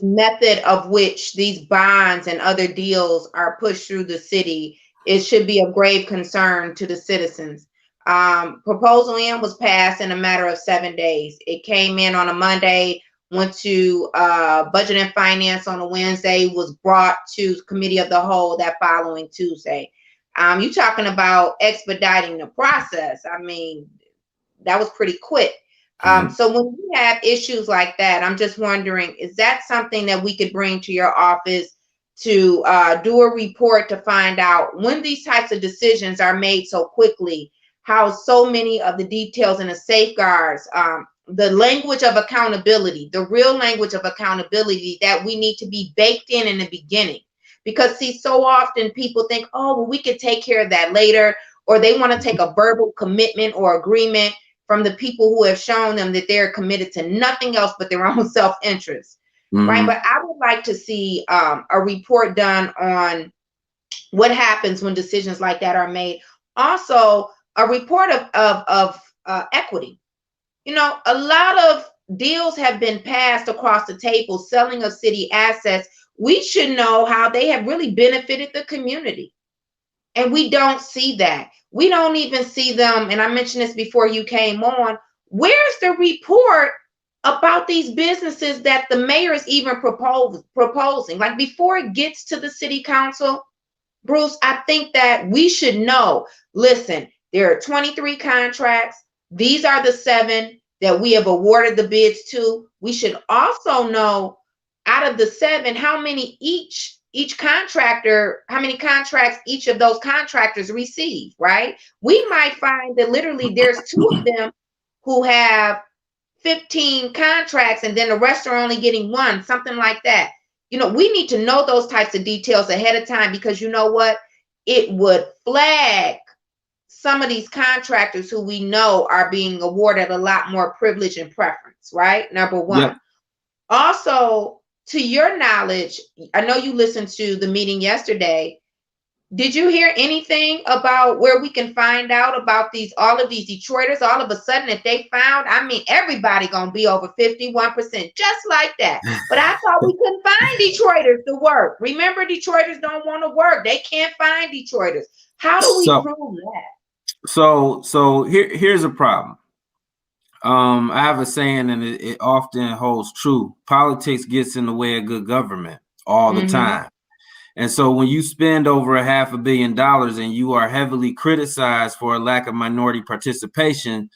method of which these bonds and other deals are pushed through the city, it should be of grave concern to the citizens. Proposal N was passed in a matter of 7 days. It came in on a Monday, went to Budget and Finance on a Wednesday, was brought to Committee of the Whole that following Tuesday. You're talking about expediting the process. I mean, that was pretty quick. So when you have issues like that, I'm just wondering, is that something that we could bring to your office to do a report to find out when these types of decisions are made so quickly, how so many of the details and the safeguards, the language of accountability, the real language of accountability that we need to be baked in the beginning? Because see, so often people think, oh, well, we could take care of that later, or they want to take a verbal commitment or agreement from the people who have shown them that they're committed to nothing else but their own self-interest, right? But I would like to see a report done on what happens when decisions like that are made. Also, a report of equity. A lot of deals have been passed across the table, selling of city assets we should know how they have really benefited the community. And we don't see that. We don't even see them. And I mentioned this before you came on. Where's the report about these businesses that the mayor is even proposing? Like before it gets to the city council, Bruce, I think that we should know, listen, there are 23 contracts. These are the 7 that we have awarded the bids to. We should also know out of the 7, how many each contractor, how many contracts each of those contractors receive, right? We might find that literally there's 2 of them who have 15 contracts and then the rest are only getting 1, something like that. You know, we need to know those types of details ahead of time, because you know what? It would flag some of these contractors who we know are being awarded a lot more privilege and preference, right? Number 1. Yep. Also, to your knowledge, I know you listened to the meeting yesterday. Did you hear anything about where we can find out about all of these Detroiters all of a sudden that they found? I mean, everybody gonna be over 51%, just like that. But I thought we couldn't find Detroiters to work. Remember, Detroiters don't want to work. They can't find Detroiters. How do we prove that? So here's a problem. I have a saying, and it often holds true. Politics gets in the way of good government all the time. And so when you spend over $500 million and you are heavily criticized for a lack of minority participation,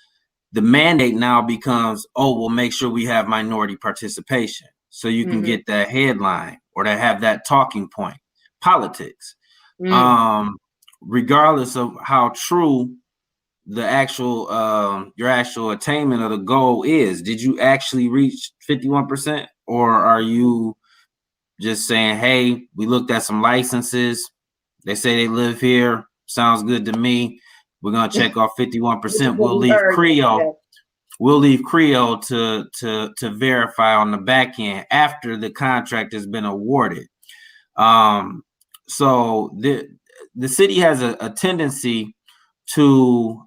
the mandate now becomes, oh, we'll make sure we have minority participation. So you can get that headline or to have that talking point. Politics. Regardless of how true the actual your actual attainment of the goal is. Did you actually reach 51%, or are you just saying, hey, we looked at some licenses, they say they live here, sounds good to me, we're gonna check off 51%, we'll leave Creo to verify on the back end after the contract has been awarded. So the city has a tendency to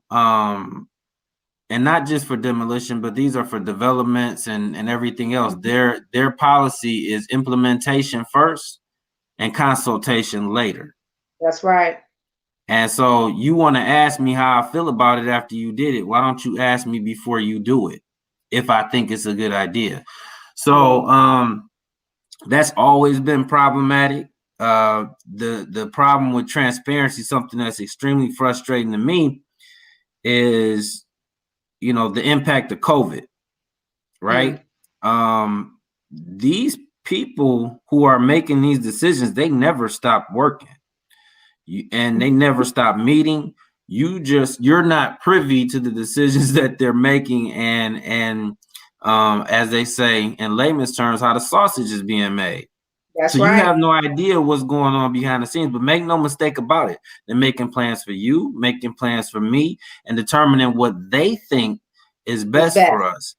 and not just for demolition, but these are for developments and everything else. Their policy is implementation first and consultation later. That's right. And so you want to ask me how I feel about it after you did it. Why don't you ask me before you do it if I think it's a good idea? So that's always been problematic. The problem with transparency, something that's extremely frustrating to me, is the impact of COVID, right? These people who are making these decisions, they never stop working, and they never stop meeting. You're not privy to the decisions that they're making, and as they say in layman's terms, how the sausage is being made. That's so right. You have no idea what's going on behind the scenes, but make no mistake about it. They're making plans for you, making plans for me, and determining what they think is best for us.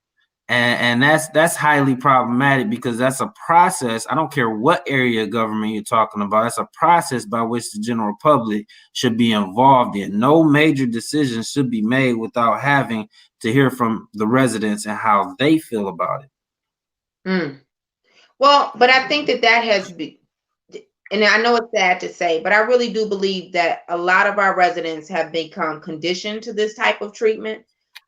And that's highly problematic, because that's a process. I don't care what area of government you're talking about. That's a process by which the general public should be involved in. No major decisions should be made without having to hear from the residents and how they feel about it. Well, but I think that has been, and I know it's sad to say, but I really do believe that a lot of our residents have become conditioned to this type of treatment.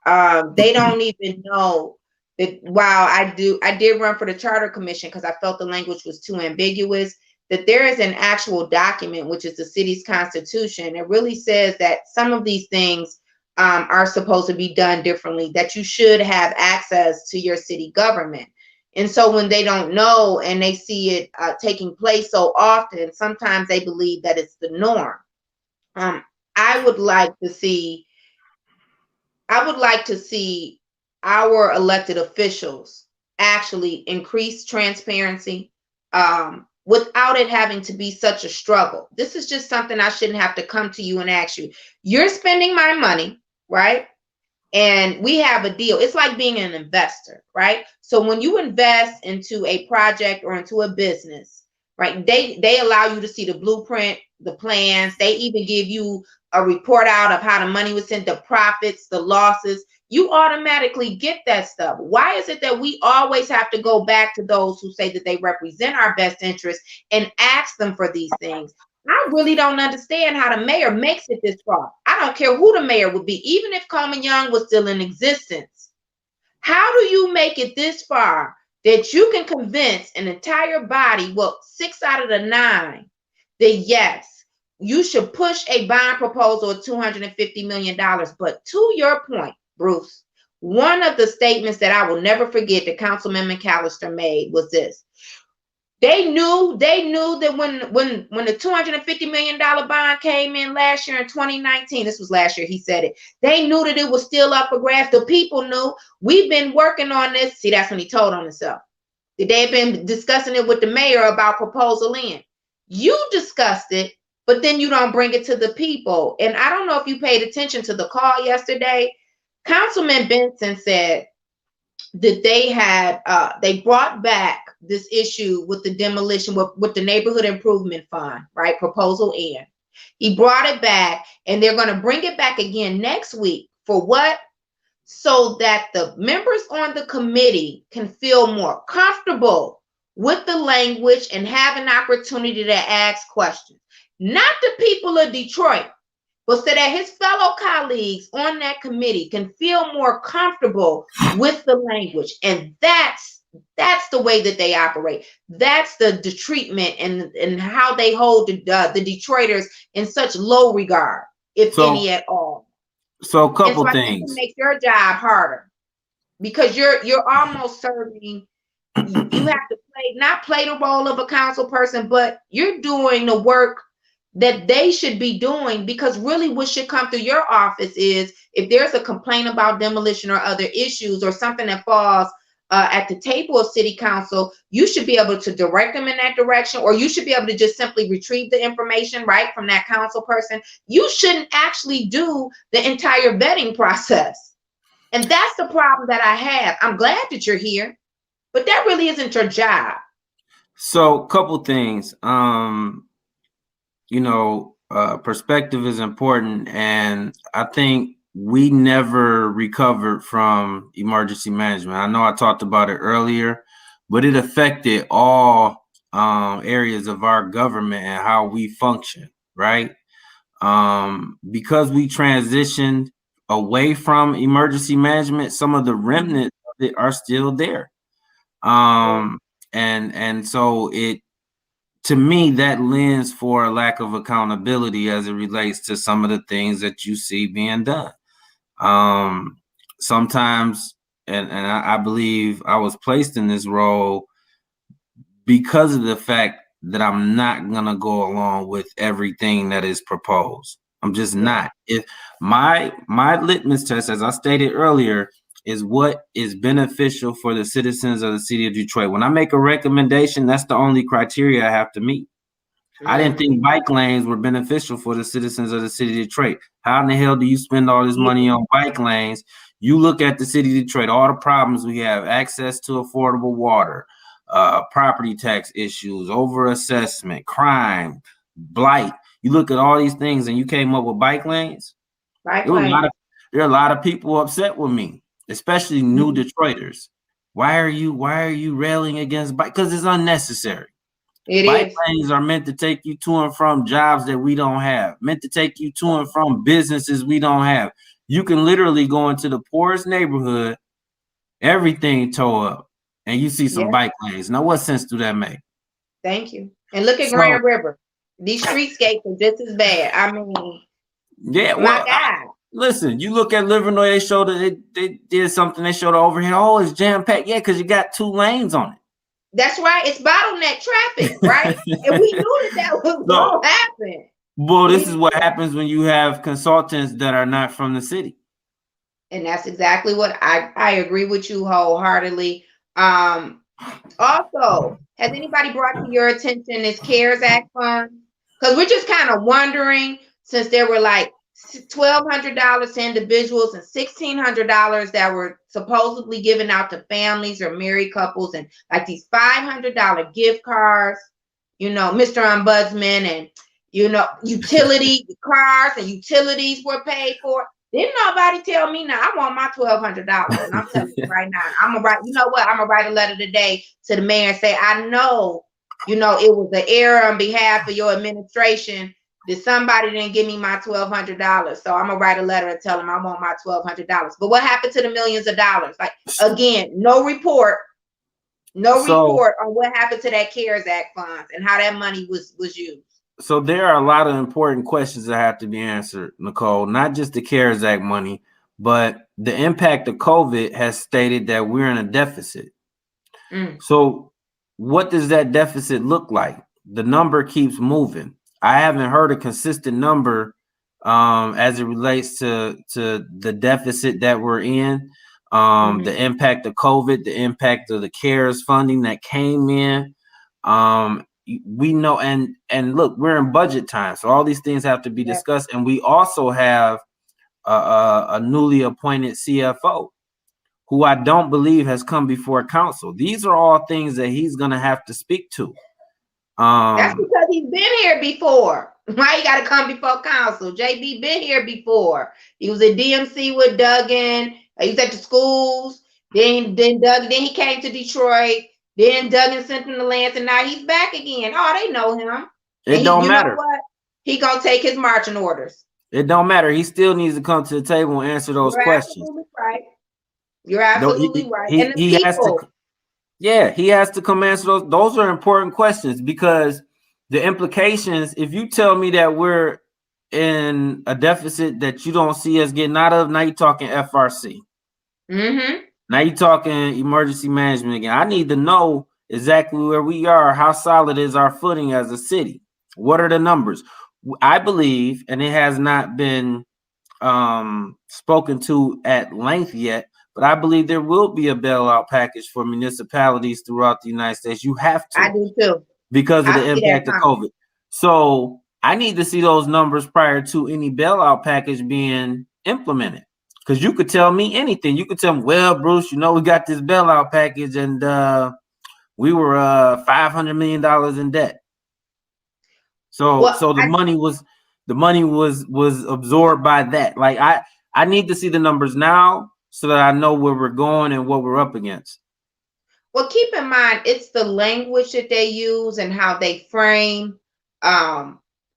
They don't even know that while I did run for the charter commission because I felt the language was too ambiguous, that there is an actual document, which is the city's constitution. It really says that some of these things are supposed to be done differently, that you should have access to your city government. And so when they don't know and they see it taking place so often, sometimes they believe that it's the norm. I would like to see our elected officials actually increase transparency without it having to be such a struggle. This is just something I shouldn't have to come to you and ask you. You're spending my money, right? And we have a deal. It's like being an investor, right? So when you invest into a project or into a business, right, they allow you to see the blueprint, the plans. They even give you a report out of how the money was sent, the profits, the losses. you automatically get that stuff. Why is it that we always have to go back to those who say that they represent our best interests and ask them for these things? I really don't understand how the mayor makes it this far. I don't care who the mayor would be, even if Coleman Young was still in existence. How do you make it this far that you can convince an entire body, well, 6 out of the 9, that yes, you should push a bond proposal of $250 million. But to your point, Bruce, one of the statements that I will never forget that Councilman McAllister made was this. They knew that when the $250 million bond came in last year in 2019, this was last year, he said it. They knew that it was still up for grabs. The people knew. We've been working on this. See, that's when he told on himself. That they had been discussing it with the mayor about proposal in. You discussed it, but then you don't bring it to the people. And I don't know if you paid attention to the call yesterday. Councilman Benson said that they brought back this issue with the demolition with the neighborhood improvement fund, right? Proposal in. He brought it back, and they're going to bring it back again next week. For what? So that the members on the committee can feel more comfortable with the language and have an opportunity to ask questions. Not the people of Detroit, but so that his fellow colleagues on that committee can feel more comfortable with the language. And that's the way that they operate. That's the treatment and how they hold the Detroiters in such low regard, if any at all. So a couple I things. think it makes your job harder because you're almost serving. You have to not play the role of a council person, but you're doing the work that they should be doing, because really what should come through your office is if there's a complaint about demolition or other issues or something that falls at the table of city council, you should be able to direct them in that direction, or you should be able to just simply retrieve the information right from that council person. You shouldn't actually do the entire vetting process. And that's the problem that I have. I'm glad that you're here, but that really isn't your job. So couple things. Perspective is important, and I think we never recovered from emergency management. I know I talked about it earlier, but it affected all areas of our government and how we function, right? Because we transitioned away from emergency management, some of the remnants of it are still there. And so to me, that lends for a lack of accountability as it relates to some of the things that you see being done. Sometimes, and I believe I was placed in this role because of the fact that I'm not gonna go along with everything that is proposed. I'm just not. If my litmus test, as I stated earlier, is what is beneficial for the citizens of the city of Detroit. When I make a recommendation, that's the only criteria I have to meet. I didn't think bike lanes were beneficial for the citizens of the city of Detroit. How in the hell do you spend all this money on bike lanes? You look at the city of Detroit, all the problems we have, access to affordable water, property tax issues, overassessment, crime, blight. You look at all these things and you came up with bike lanes. There are a lot of people upset with me, especially new Detroiters. Why are you railing against bike? Because it's unnecessary. Bike lanes are meant to take you to and from jobs that we don't have, meant to take you to and from businesses we don't have. You can literally go into the poorest neighborhood, everything tore up, and you see some bike lanes. Now, what sense do that make? Thank you. And look at Grand River. These streetscapes are just as bad. I mean, my God. Listen, you look at Livernois, they showed they did something, they showed the overhead. Oh, it's jam-packed. Yeah, because you got 2 lanes on it. That's right. It's bottleneck traffic, right? And we knew that was going to happen. Well, this is what happens when you have consultants that are not from the city. And that's exactly what I agree with you wholeheartedly. Also, has anybody brought to your attention this CARES Act fund? Because we're just kind of wondering, since there were like $1,200 to individuals and $1,600 that were supposedly given out to families or married couples, and like these $500 gift cards, Mr. Ombudsman, and utility cars and utilities were paid for. Didn't nobody tell me now? I want my $1,200, and I'm telling you right now, I'm gonna write. You know what? I'm gonna write a letter today to the mayor and say, I know, it was an error on behalf of your administration that somebody didn't give me my $1,200. So I'm gonna write a letter and tell them I want my $1,200. But what happened to the millions of dollars? Like, again, no report on what happened to that CARES Act funds and how that money was used. So there are a lot of important questions that have to be answered, Nicole, not just the CARES Act money, but the impact of COVID has stated that we're in a deficit. So what does that deficit look like? The number keeps moving. I haven't heard a consistent number as it relates to the deficit that we're in, the impact of COVID, the impact of the CARES funding that came in. We know, and look, we're in budget time, so all these things have to be discussed. And we also have a newly appointed CFO who I don't believe has come before council. These are all things that he's going to have to speak to. That's because he's been here before. Why you got to come before council? JB been here before. He was at DMC with Duggan. He was at the schools. Then he came to Detroit. Then Duggan sent him to Lance, and now he's back again. Oh, they know him. It don't matter. Know what? He gonna take his marching orders. It don't matter. He still needs to come to the table and answer those questions. Absolutely right. You're absolutely right. And he has to. Yeah, he has to come answer those. Those are important questions because the implications. If you tell me that we're in a deficit that you don't see us getting out of, now you're talking FRC. Now you're talking emergency management again. I need to know exactly where we are. How solid is our footing as a city? What are the numbers? I believe, and it has not been spoken to at length yet, but I believe there will be a bailout package for municipalities throughout the United States. You have to. I do too. Because of the impact of COVID. So I need to see those numbers prior to any bailout package being implemented. Because you could tell me anything. You could tell me, well, Bruce, we got this bailout package and we were $500 million in debt. So the money was absorbed by that. Like I need to see the numbers now so that I know where we're going and what we're up against. Well, keep in mind, it's the language that they use and how they frame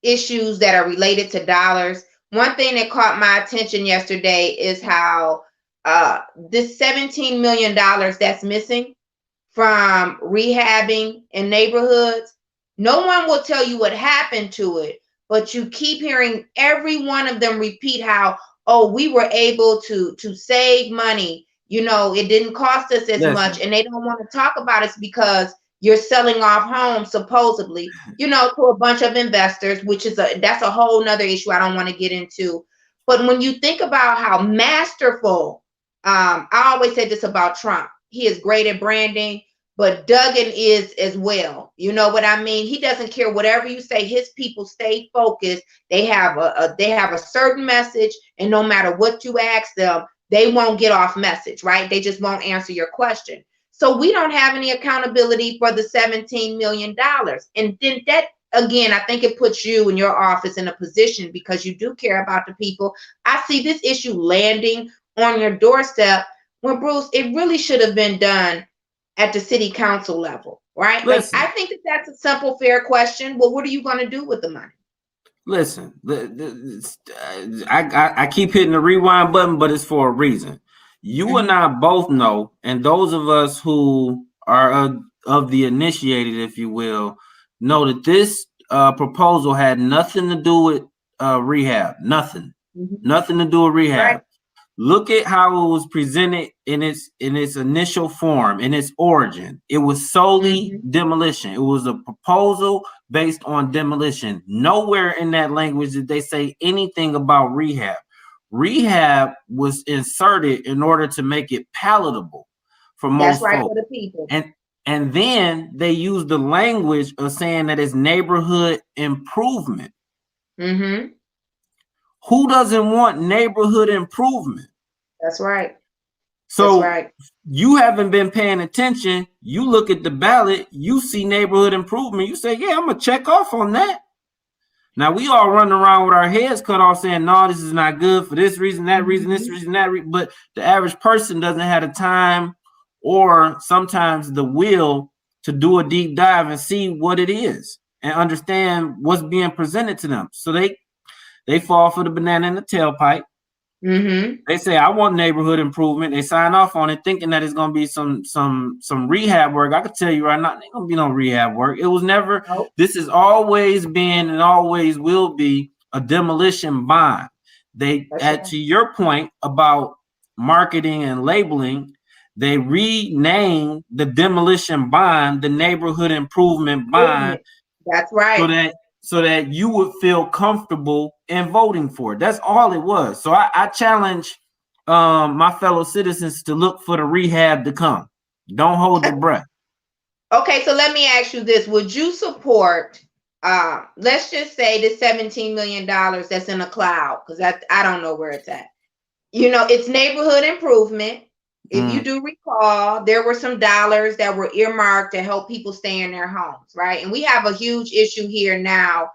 issues that are related to dollars. One thing that caught my attention yesterday is how this $17 million that's missing from rehabbing in neighborhoods, no one will tell you what happened to it, but you keep hearing every one of them repeat how, we were able to save money. It didn't cost us as much, and they don't want to talk about it because you're selling off homes supposedly, to a bunch of investors, which is that's a whole nother issue I don't want to get into. But when you think about how masterful, I always say this about Trump, he is great at branding, but Duggan is as well. You know what I mean? He doesn't care whatever you say. His people stay focused. They have a certain message, and no matter what you ask them, they won't get off message, right? They just won't answer your question. So we don't have any accountability for the $17 million. And then that, again, I think it puts you and your office in a position because you do care about the people. I see this issue landing on your doorstep when, Bruce, it really should have been done at the city council level, right? Listen, I think that's a simple, fair question. Well, what are you going to do with the money? Listen, I keep hitting the rewind button, but it's for a reason. You and I both know, and those of us who are of the initiated, if you will, know that this proposal had nothing to do with rehab. Nothing to do with rehab. Right. Look at how it was presented in its initial form, in its origin. It was solely demolition. It was a proposal based on demolition. Nowhere in that language did they say anything about rehab. Rehab was inserted in order to make it palatable for most folks. For the people. And then they used the language of saying that it's neighborhood improvement. Who doesn't want neighborhood improvement? That's right. So you haven't been paying attention. You look at the ballot, you see neighborhood improvement. You say, yeah, I'm going to check off on that. Now we all run around with our heads cut off saying, no, this is not good for this reason, that reason, this reason, that reason. But the average person doesn't have the time or sometimes the will to do a deep dive and see what it is and understand what's being presented to them. So they fall for the banana in the tailpipe. They say, I want neighborhood improvement. They sign off on it thinking that it's going to be some rehab work. I can tell you right now, there ain't going to be no rehab work. It was never, this has always been and always will be a demolition bond. To your point about marketing and labeling, they renamed the demolition bond the neighborhood improvement bond. That's right. So that you would feel comfortable in voting for it. That's all it was. So I challenge my fellow citizens to look for the rehab to come. Don't hold your breath. Okay, so let me ask you this. Would you support, let's just say the $17 million that's in a cloud, because I don't know where it's at. You know, it's neighborhood improvement. If you do recall, there were some dollars that were earmarked to help people stay in their homes, right? And we have a huge issue here now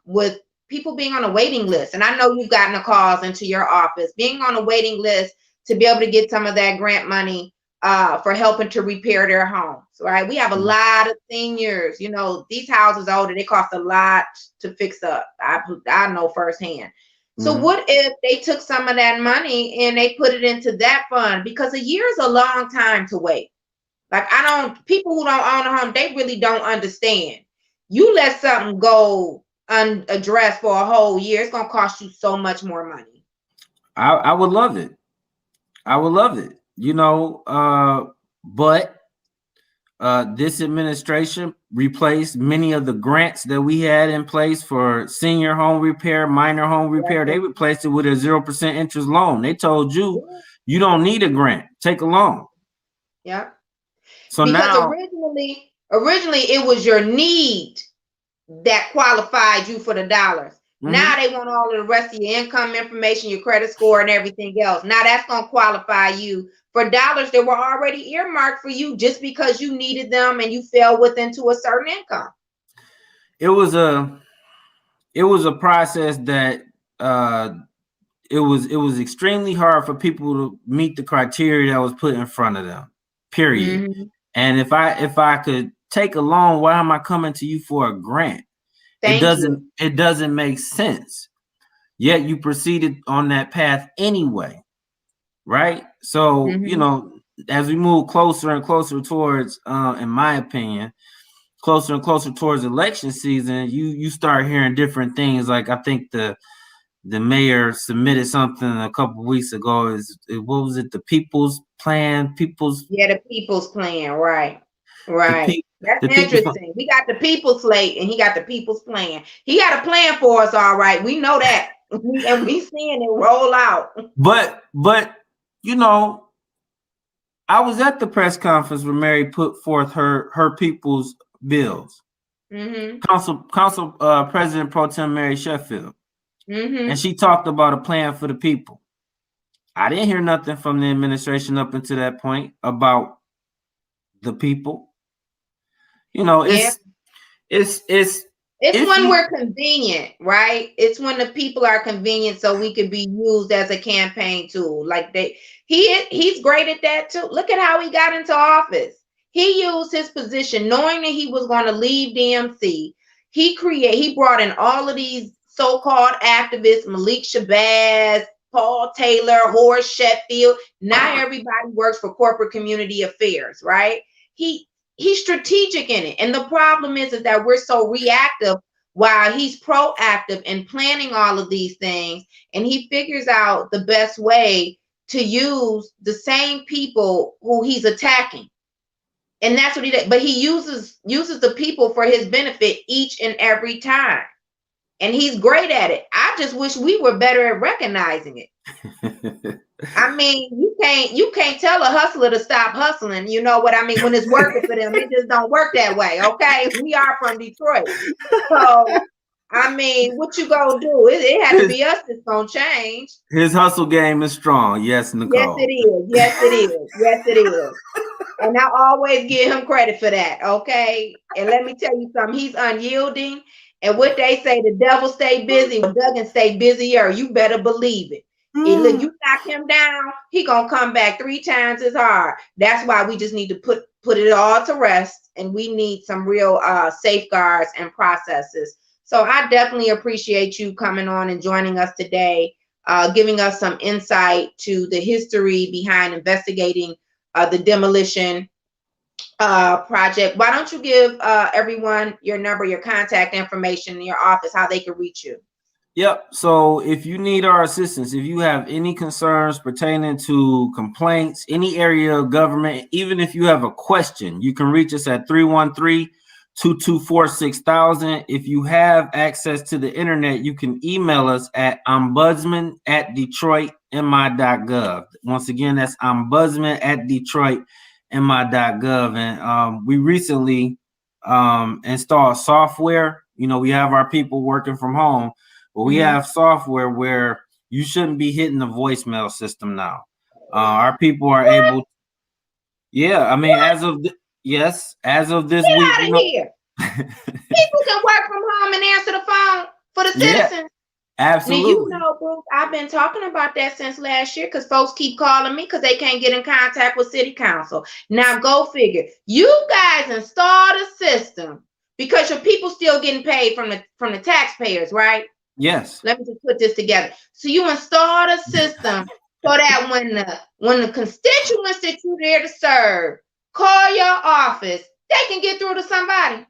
with people being on a waiting list. And I know you've gotten the calls into your office, being on a waiting list to be able to get some of that grant money for helping to repair their homes, right? We have a lot of seniors, you know, these houses are older, they cost a lot to fix up. I know firsthand. So what if they took some of that money and they put it into that fund? Because a year is a long time to wait. Like people who don't own a home, they really don't understand. You let something go unaddressed for a whole year, it's going to cost you so much more money. I would love it. I would love it, you know, but this administration replaced many of the grants that we had in place for senior home repair, minor home repair. They replaced it with a 0% interest loan. They told you, you don't need a grant, take a loan. Yeah. So because now, originally it was your need that qualified you for the dollars. Now they want all of the rest of your income information, your credit score, and everything else. Now that's going to qualify you for dollars that were already earmarked for you just because you needed them and you fell within to a certain income. It was a process that it was extremely hard for people to meet the criteria that was put in front of them. Period. And if I could take a loan, why am I coming to you for a grant? It doesn't make sense. Yet you proceeded on that path anyway, right? So you know, as we move closer and closer towards, in my opinion, closer and closer towards election season, you start hearing different things. Like I think the mayor submitted something a couple of weeks ago. What was it? The People's Plan. The People's Plan, right? That's interesting. We got the People's Slate and he got the People's Plan. He got a plan for us, all right. We know that. And we seeing it roll out. But you know, I was at the press conference where Mary put forth her people's bills. Council President Pro Tem Mary Sheffield. And she talked about a plan for the people. I didn't hear nothing from the administration up until that point about the people. You know, it's when we're convenient, right? It's when the people are convenient, so we could be used as a campaign tool. Like he's great at that too. Look at how he got into office. He used his position, knowing that he was going to leave DMC. He brought in all of these so-called activists, Malik Shabazz, Paul Taylor, Horace Sheffield. Now everybody works for corporate community affairs, right? He's strategic in it. And the problem is that we're so reactive while he's proactive in planning all of these things. And he figures out the best way to use the same people who he's attacking. And that's what he did. But he uses the people for his benefit each and every time. And he's great at it. I just wish we were better at recognizing it. I mean, you can't tell a hustler to stop hustling. You know what I mean? When it's working for them, it just don't work that way. Okay, we are from Detroit, so I mean, what you gonna do? It had to be us that's gonna change. His hustle game is strong. Yes, Nicole. Yes, it is. Yes, it is. Yes, it is. And I always give him credit for that. Okay, and let me tell you something. He's unyielding. And what they say, the devil stay busy, Duggan stay busier. You better believe it. Look, you knock him down, he gonna come back 3 times as hard. That's why we just need to put it all to rest, and we need some real safeguards and processes. So I definitely appreciate you coming on and joining us today, giving us some insight to the history behind investigating the demolition project. Why don't you give everyone your number, your contact information, in your office, how they can reach you? Yep. So if you need our assistance, if you have any concerns pertaining to complaints, any area of government, even if you have a question, you can reach us at 313-224-6000. If you have access to the internet, you can email us at ombudsman@detroitmi.gov. Once again, that's ombudsman@detroitmi.gov. And we recently installed software. You know, we have our people working from home. But we have software where you shouldn't be hitting the voicemail system now. Our people are able. Yeah, I mean, as of this Get week, out of here. People can work from home and answer the phone for the citizens. Absolutely. Now, you know, Bruce, I've been talking about that since last year because folks keep calling me because they can't get in contact with city council. Now, go figure. You guys installed a system because your people still getting paid from the taxpayers, right? Yes. Let me just put this together. So you installed a system so that when the constituents that you're there to serve call your office, they can get through to somebody.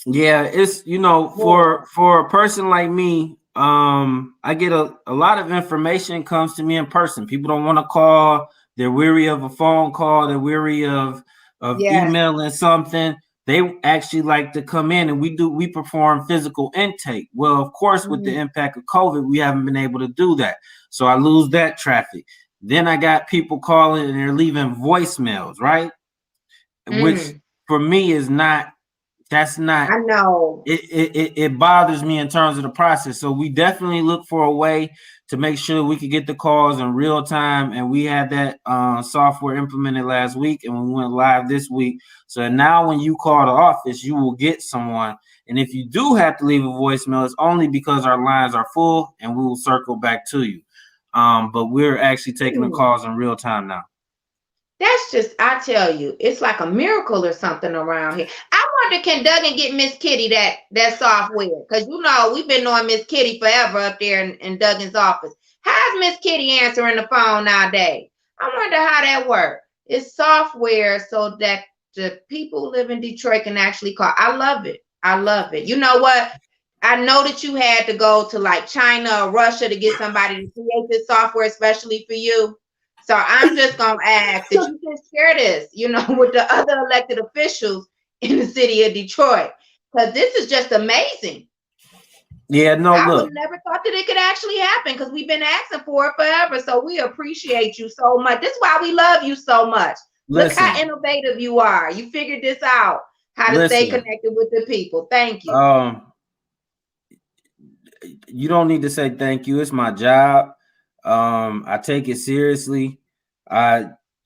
Yeah, it's, you know, for a person like me, I get a lot of information comes to me in person. People don't want to call. They're weary of a phone call. They're weary of emailing something. They actually like to come in, and we perform physical intake. Well, of course, with the impact of COVID, we haven't been able to do that. So I lose that traffic. Then I got people calling and they're leaving voicemails, right? Which for me is not, that's not, I know. It bothers me in terms of the process. So we definitely look for a way to make sure we could get the calls in real time. And we had that software implemented last week, and we went live this week. So now when you call the office, you will get someone. And if you do have to leave a voicemail, it's only because our lines are full, and we will circle back to you. But we're actually taking the calls in real time now. That's just, I tell you, it's like a miracle or something around here. I wonder, can Duggan get Miss Kitty that software? Because, you know, we've been knowing Miss Kitty forever up there in Duggan's office. How's Miss Kitty answering the phone nowadays? I wonder how that works. It's software so that the people who live in Detroit can actually call. I love it. I love it. You know what? I know that you had to go to like China or Russia to get somebody to create this software, especially for you. So I'm just going to ask that you can share this, you know, with the other elected officials in the city of Detroit, because this is just amazing. Yeah, no, I look. would never thought that it could actually happen because we've been asking for it forever. So we appreciate you so much. This is why we love you so much. Listen, look how innovative you are. You figured this out, how to stay connected with the people. Thank you. You don't need to say thank you. It's my job. I take it seriously.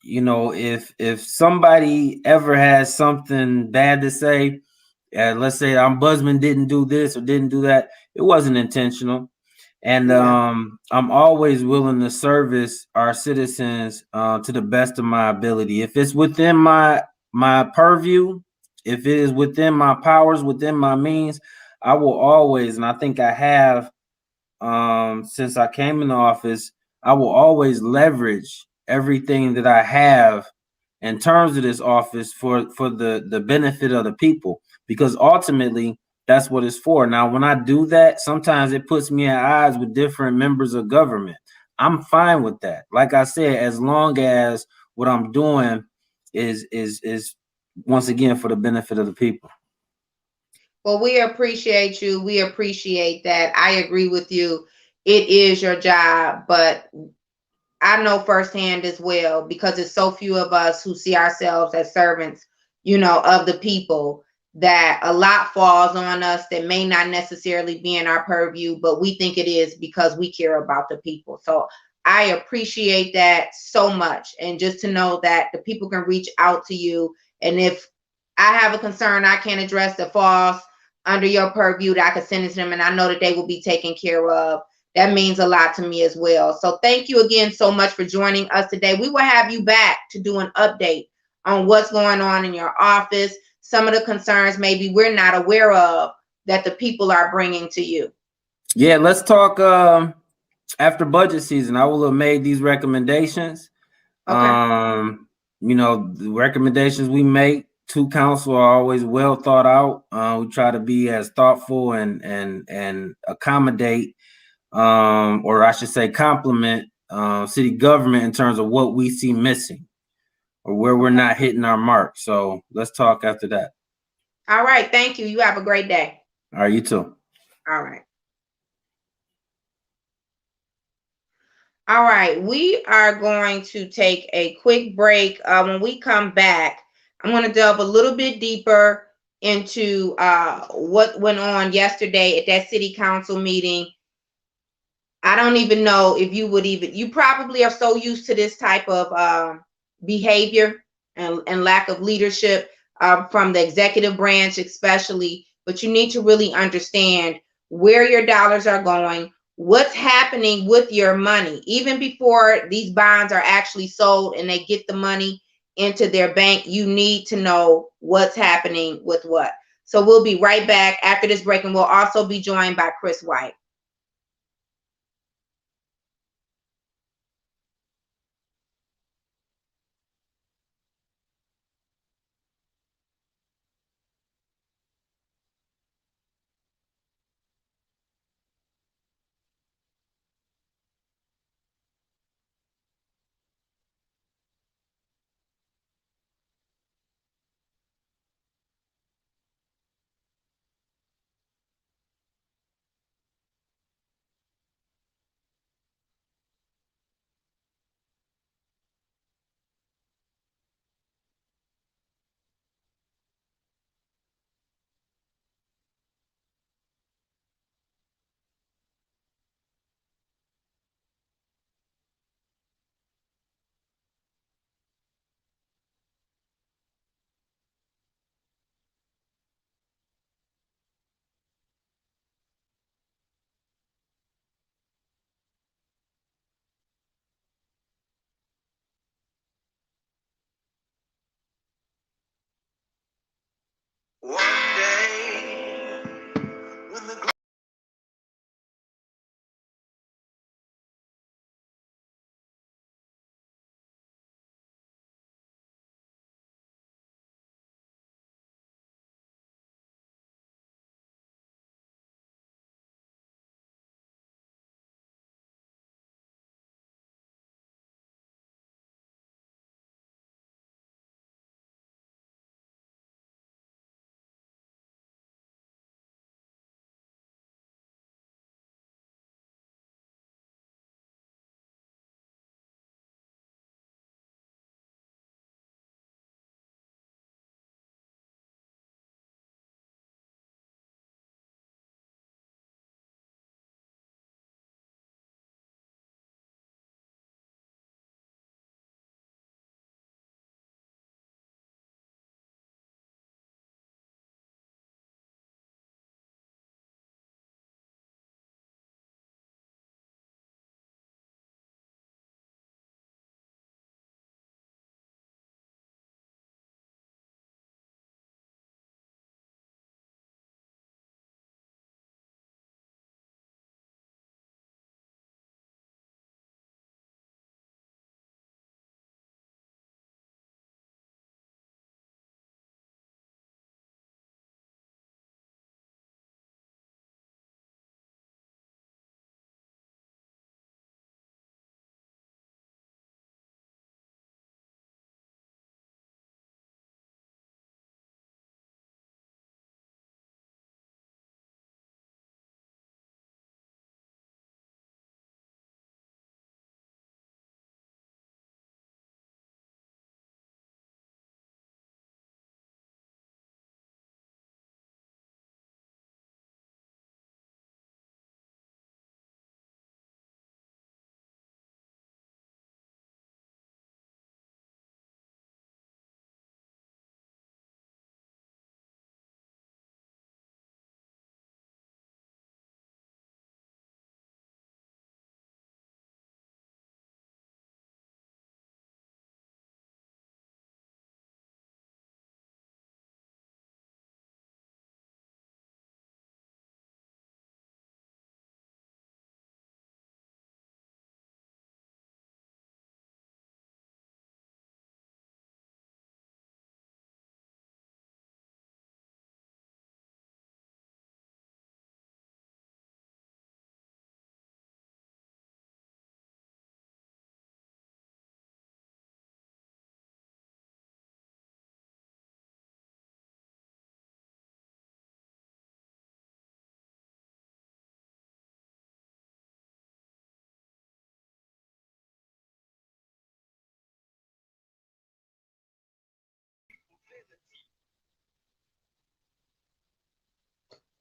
You know, if somebody ever has something bad to say, let's say Ombudsman didn't do this or didn't do that, it wasn't intentional. And I'm always willing to service our citizens to the best of my ability. If it's within my purview, if it is within my powers, within my means, I will always, and I think I have since I came in the office, I will always leverage everything that I have in terms of this office for the benefit of the people, because ultimately that's what it's for. Now, when I do that, sometimes it puts me at odds with different members of government. I'm fine with that. Like I said, as long as what I'm doing is once again for the benefit of the people. Well, we appreciate you. We appreciate that. I agree with you. It is your job, but I know firsthand as well, because it's so few of us who see ourselves as servants, you know, of the people, that a lot falls on us that may not necessarily be in our purview, but we think it is because we care about the people. So I appreciate that so much. And just to know that the people can reach out to you. And if I have a concern I can't address that falls under your purview that I could send it to them, and I know that they will be taken care of. That means a lot to me as well. So thank you again so much for joining us today. We will have you back to do an update on what's going on in your office, some of the concerns maybe we're not aware of that the people are bringing to you. Yeah, let's talk after budget season. I will have made these recommendations. Okay. The recommendations we make to council are always well thought out. We try to be as thoughtful and accommodate, or I should say complement city government in terms of what we see missing or where we're not hitting our mark. So let's talk after that. All right. Thank you. You have a great day. All right, you too. All right. All right. We are going to take a quick break. When we come back, I'm going to delve a little bit deeper into what went on yesterday at that city council meeting. I don't even know if you probably are so used to this type of behavior and lack of leadership from the executive branch, especially, but you need to really understand where your dollars are going, what's happening with your money, even before these bonds are actually sold and they get the money into their bank. You need to know what's happening with what. So we'll be right back after this break, and we'll also be joined by Chris White.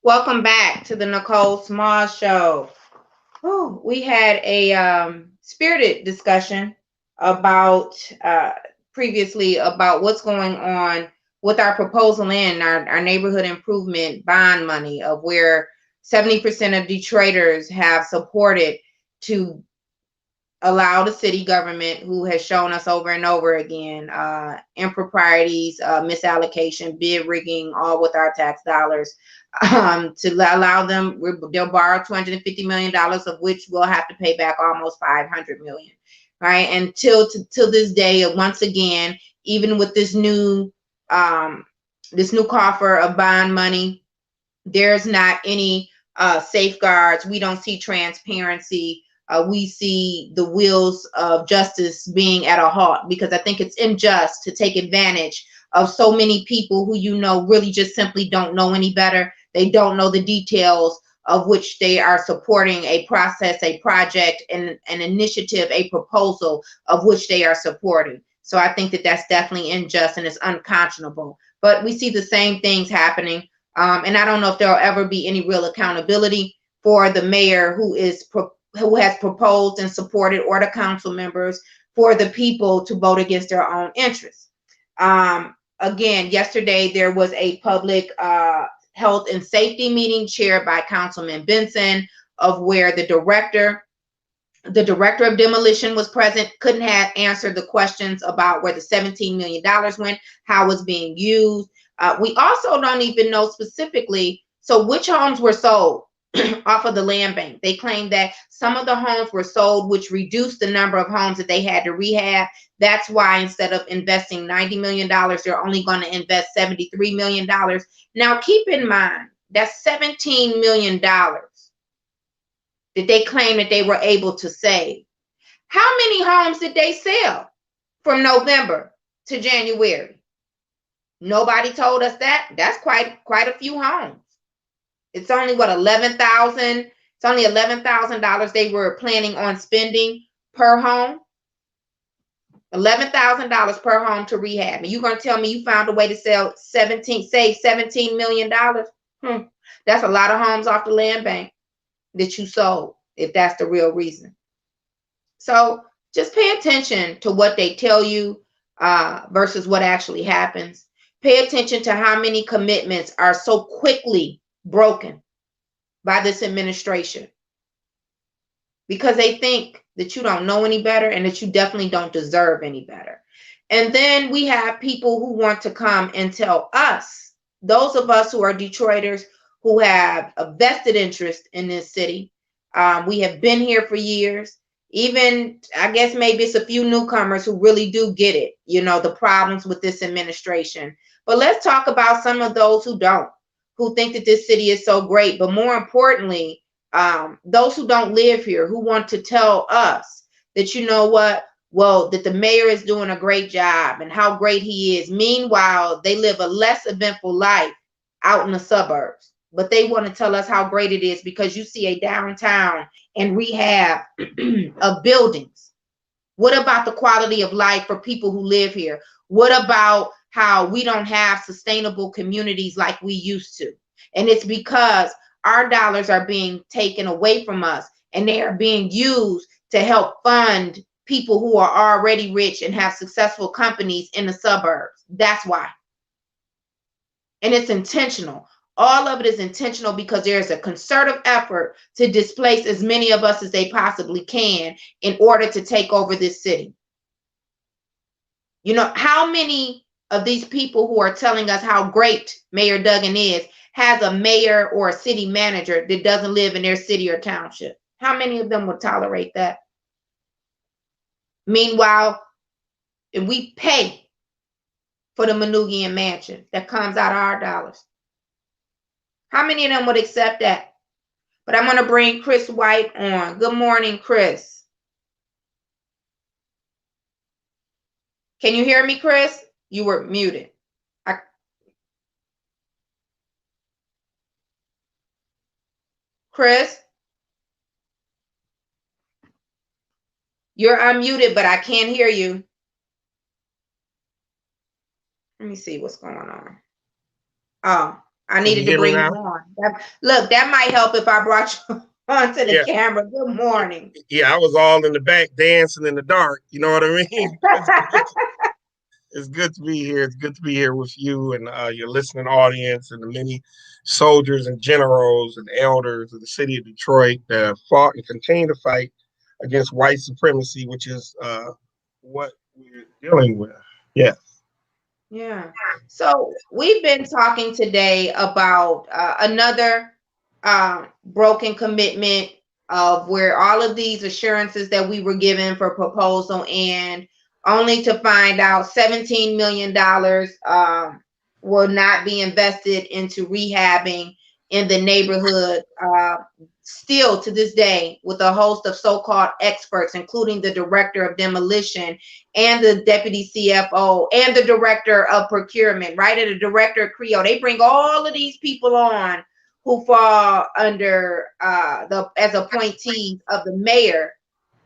Welcome back to the Nicole Small Show. Oh, we had a spirited discussion about previously about what's going on with our proposal in our neighborhood improvement bond money, of where 70% of Detroiters have supported to allow the city government, who has shown us over and over again improprieties, misallocation, bid rigging, all with our tax dollars, to allow them. They'll borrow $250 million, of which we'll have to pay back almost $500 million, right? And till this day, once again, even with this new coffer of bond money, there's not any safeguards. We don't see transparency. We see the wheels of justice being at a halt, because I think it's unjust to take advantage of so many people who, really just simply don't know any better. They don't know the details of which they are supporting a process, a project, and an initiative, a proposal of which they are supporting. So I think that that's definitely unjust and it's unconscionable. But we see the same things happening. And I don't know if there'll ever be any real accountability for the mayor who has proposed and supported, or the council members, for the people to vote against their own interests. Again, yesterday there was a public health and safety meeting chaired by Councilman Benson, of where the director of demolition was present, couldn't have answered the questions about where the $17 million went, how it's being used. We also don't even know specifically, so which homes were sold off of the land bank. They claim that some of the homes were sold, which reduced the number of homes that they had to rehab. That's why instead of investing $90 million, they're only going to invest $73 million. Now, keep in mind, that's $17 million that they claim that they were able to save. How many homes did they sell from November to January? Nobody told us that. That's quite a few homes. It's only what, $11,000? It's only $11,000 they were planning on spending per home. $11,000 per home to rehab. And you're gonna tell me you found a way to save $17 million? That's a lot of homes off the land bank that you sold, if that's the real reason. So just pay attention to what they tell you versus what actually happens. Pay attention to how many commitments are so quickly broken by this administration, because they think that you don't know any better and that you definitely don't deserve any better. And then we have people who want to come and tell us, those of us who are Detroiters, who have a vested interest in this city. We have been here for years. Even, I guess maybe it's a few newcomers who really do get it, the problems with this administration. But let's talk about some of those who don't, who think that this city is so great. But more importantly, those who don't live here, who want to tell us that, that the mayor is doing a great job and how great he is. Meanwhile, they live a less eventful life out in the suburbs. But they want to tell us how great it is because you see a downtown and rehab of buildings. What about the quality of life for people who live here? What about how we don't have sustainable communities like we used to? And it's because our dollars are being taken away from us, and they are being used to help fund people who are already rich and have successful companies in the suburbs. That's why. And it's intentional. All of it is intentional because there's a concerted effort to displace as many of us as they possibly can in order to take over this city. How many of these people who are telling us how great Mayor Duggan is has a mayor or a city manager that doesn't live in their city or township? How many of them would tolerate that? Meanwhile, if we pay for the Manugian mansion that comes out of our dollars, how many of them would accept that? But I'm going to bring Chris White on. Good morning, Chris. Can you hear me, Chris? You were muted. Chris? You're unmuted, but I can't hear you. Let me see what's going on. Oh, I Can you needed to hear me bring you now? on. Look, that might help if I brought you onto the Yeah, camera. Good morning. yeah. I was all in the back dancing in the dark. You know what I mean? It's good to be here. It's good to be here with you and your listening audience and the many soldiers and generals and elders of the city of Detroit that have fought and continue to fight against white supremacy, which is what we're dealing with. Yeah. Yeah. So we've been talking today about another broken commitment of where all of these assurances that we were given for proposal and only to find out $17 million will not be invested into rehabbing in the neighborhood. Still to this day, with a host of so-called experts, including the director of demolition and the deputy CFO and the director of procurement, right? And the director of CREO. They bring all of these people on who fall under as appointees of the mayor.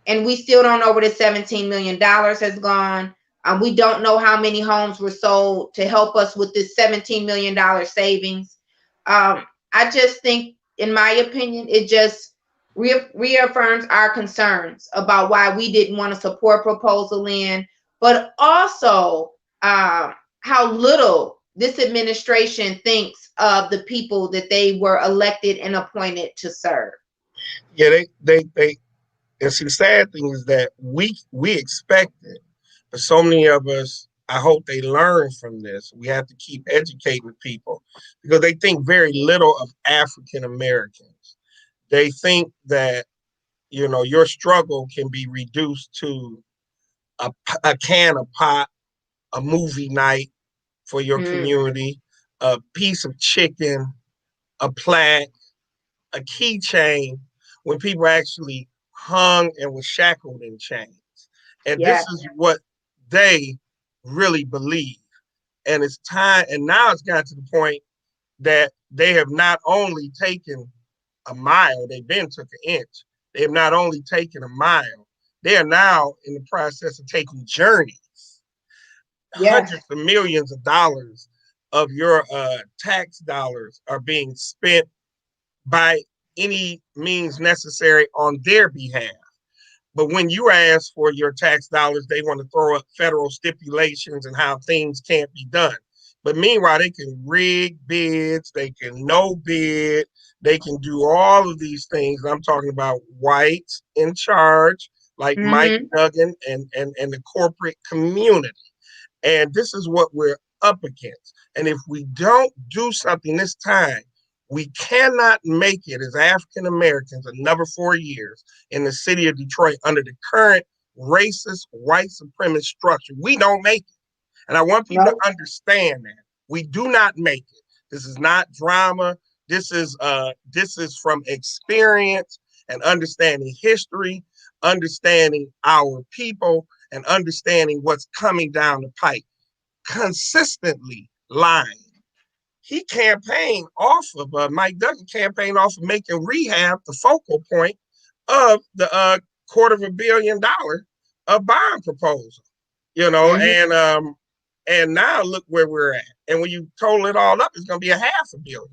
And we still don't know where the $17 million has gone. We don't know how many homes were sold to help us with this $17 million savings. I just think, in my opinion, it just reaffirms our concerns about why we didn't want to support Proposal N, but also how little this administration thinks of the people that they were elected and appointed to serve. Yeah, they and see, the sad thing is that we expect it, but so many of us, I hope they learn from this. We have to keep educating people because they think very little of African Americans. They think that, your struggle can be reduced to a can of pot, a movie night for your Mm, community, a piece of chicken, a plaque, a keychain, when people actually hung and were shackled in chains. And this yes. is what they really believe. And it's time, and now it's gotten to the point that they have not only taken a mile, they've been took an inch. They have not only taken a mile, they are now in the process of taking journeys. Yes. Hundreds of millions of dollars of your tax dollars are being spent by any means necessary on their behalf. But when you ask for your tax dollars, they want to throw up federal stipulations and how things can't be done. But meanwhile, they can rig bids, they can no bid, they can do all of these things. I'm talking about whites in charge, like Mike Mm-hmm. Duggan and the corporate community. And this is what we're up against. And if we don't do something this time, we cannot make it as African Americans another 4 years in the city of Detroit under the current racist white supremacist structure. We don't make it. And I want people to No. understand that. We do not make it. This is not drama. This is from experience and understanding history, understanding our people, and understanding what's coming down the pipe. Consistently lying. He campaigned off of Mike Duggan campaigned off of making rehab the focal point of the $250 million bond proposal. Mm-hmm. And now look where we're at. And when you total it all up, it's going to be $500 million.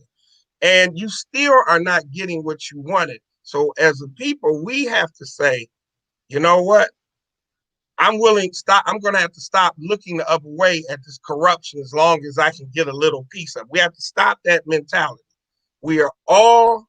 And you still are not getting what you wanted. So as a people, we have to say, you know what? I'm willing to stop. I'm going to have to stop looking the other way at this corruption as long as I can get a little piece of it. We have to stop that mentality. We are all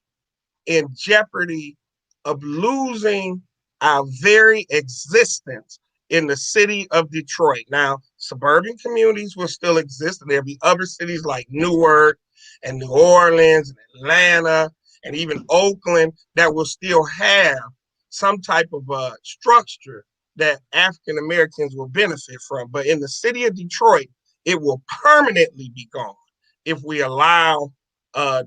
in jeopardy of losing our very existence in the city of Detroit. Now, suburban communities will still exist, and there'll be other cities like Newark and New Orleans and Atlanta and even Oakland that will still have some type of structure that African Americans will benefit from. But in the city of Detroit, it will permanently be gone if we allow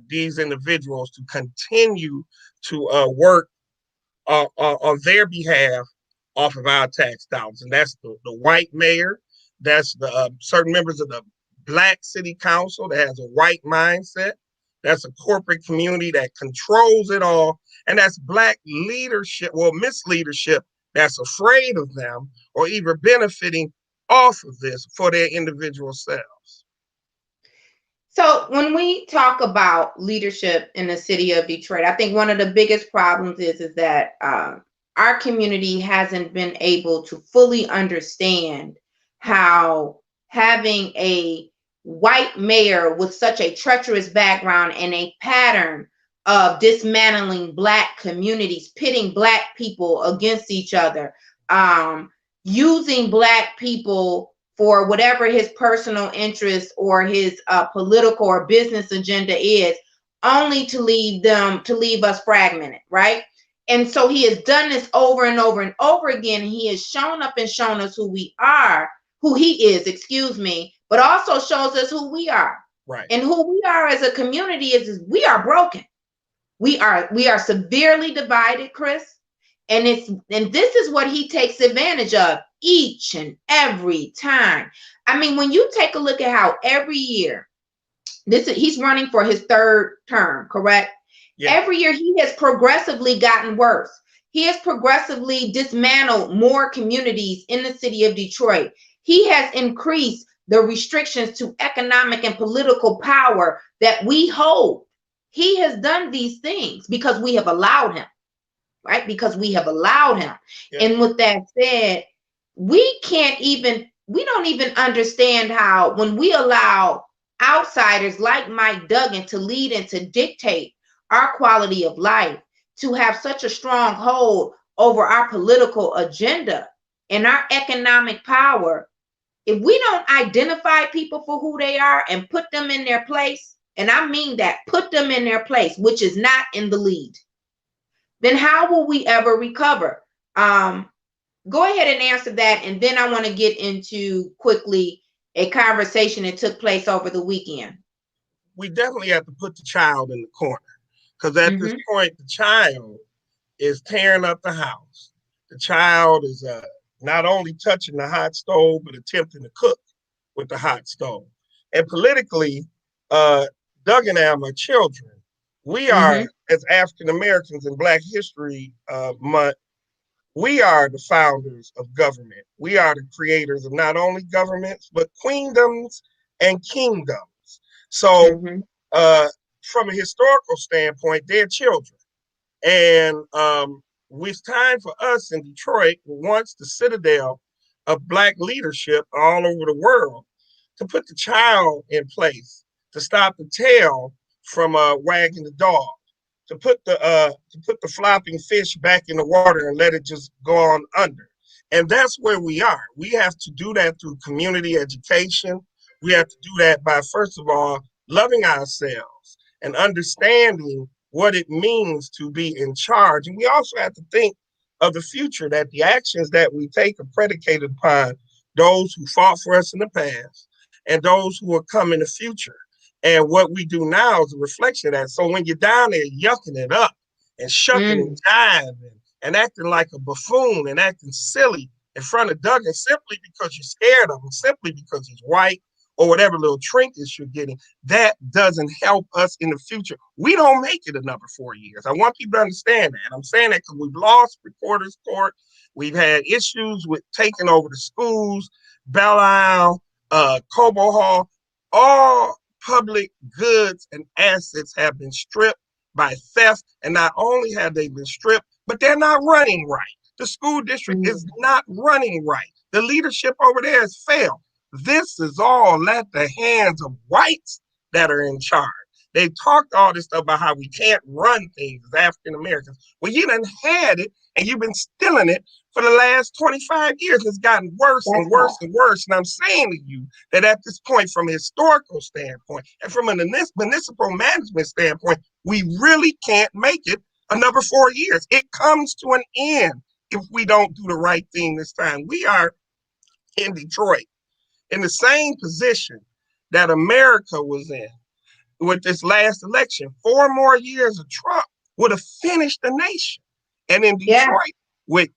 these individuals to continue to work on their behalf off of our tax dollars. And that's the white mayor, that's the certain members of the black city council that has a white mindset, that's a corporate community that controls it all, and that's black leadership, well, misleadership that's afraid of them or even benefiting off of this for their individual selves. So when we talk about leadership in the city of Detroit, I think one of the biggest problems is that our community hasn't been able to fully understand how having a white mayor with such a treacherous background and a pattern of dismantling Black communities, pitting Black people against each other, using Black people for whatever his personal interest or his political or business agenda is, only to leave us fragmented, right? And so he has done this over and over and over again. And he has shown up and shown us who we are, who he is, excuse me, but also shows us who we are. Right. And who we are as a community is we are broken. We are severely divided, Chris. And this is what he takes advantage of each and every time. I mean, when you take a look at how every year, he's running for his third term, correct? Yeah. Every year he has progressively gotten worse. He has progressively dismantled more communities in the city of Detroit. He has increased the restrictions to economic and political power that we hold. He has done these things because we have allowed him. Right? Because we have allowed him. Yeah. And with that said, we don't even understand how when we allow outsiders like Mike Duggan to lead and to dictate our quality of life, to have such a strong hold over our political agenda and our economic power, if we don't identify people for who they are and put them in their place, and I mean that, put them in their place, which is not in the lead, then how will we ever recover? Go ahead and answer that. And then I want to get into quickly a conversation that took place over the weekend. We definitely have to put the child in the corner, because at this point, the child is tearing up the house. The child is not only touching the hot stove, but attempting to cook with the hot stove. And politically, Doug and I are children. We are, as African Americans in Black History Month, we are the founders of government. We are the creators of not only governments, but queendoms and kingdoms. So from a historical standpoint, they're children. And it's time for us in Detroit, once the citadel of Black leadership all over the world, to put the child in place, to stop the tail from wagging the dog, to put the flopping fish back in the water and let it just go on under. And that's where we are. We have to do that through community education. We have to do that by, first of all, loving ourselves and understanding what it means to be in charge. And we also have to think of the future, that the actions that we take are predicated upon those who fought for us in the past and those who will come in the future. And what we do now is a reflection of that. So when you're down there yucking it up and shucking and jiving and acting like a buffoon and acting silly in front of Duggan simply because you're scared of him, simply because he's white or whatever little trinkets you're getting, that doesn't help us in the future. We don't make it another 4 years. I want people to understand that. I'm saying that because we've lost Reporters Court. We've had issues with taking over the schools, Belle Isle, Cobo Hall, all public goods and assets have been stripped by theft. And not only have they been stripped, but they're not running right. The school district is not running right. The leadership over there has failed. This is all at the hands of whites that are in charge. They've talked all this stuff about how we can't run things as African Americans. Well, you done had it and you've been stealing it for the last 25 years. It's gotten worse and worse and worse. And I'm saying to you that at this point, from a historical standpoint and from a municipal management standpoint, we really can't make it another 4 years. It comes to an end if we don't do the right thing this time. We are in Detroit in the same position that America was in with this last election. 4 more years of Trump would have finished the nation. And in Detroit, with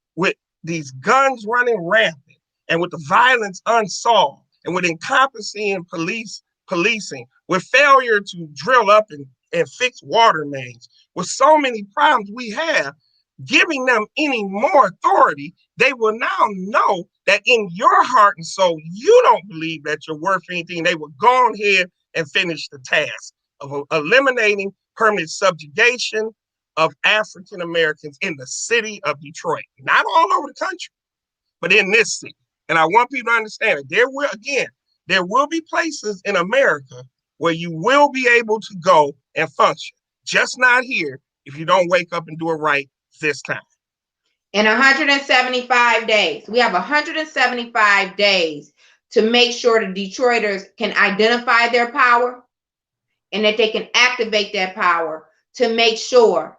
these guns running rampant and with the violence unsolved and with incompetency in policing, with failure to drill up and fix water mains, with so many problems we have, giving them any more authority, they will now know that in your heart and soul, you don't believe that you're worth anything. They will go ahead and finish the task of eliminating permanent subjugation of African Americans in the city of Detroit, not all over the country, but in this city. And I want people to understand it. There will be places in America where you will be able to go and function, just not here if you don't wake up and do it right this time. In 175 days, we have 175 days to make sure the Detroiters can identify their power and that they can activate that power to make sure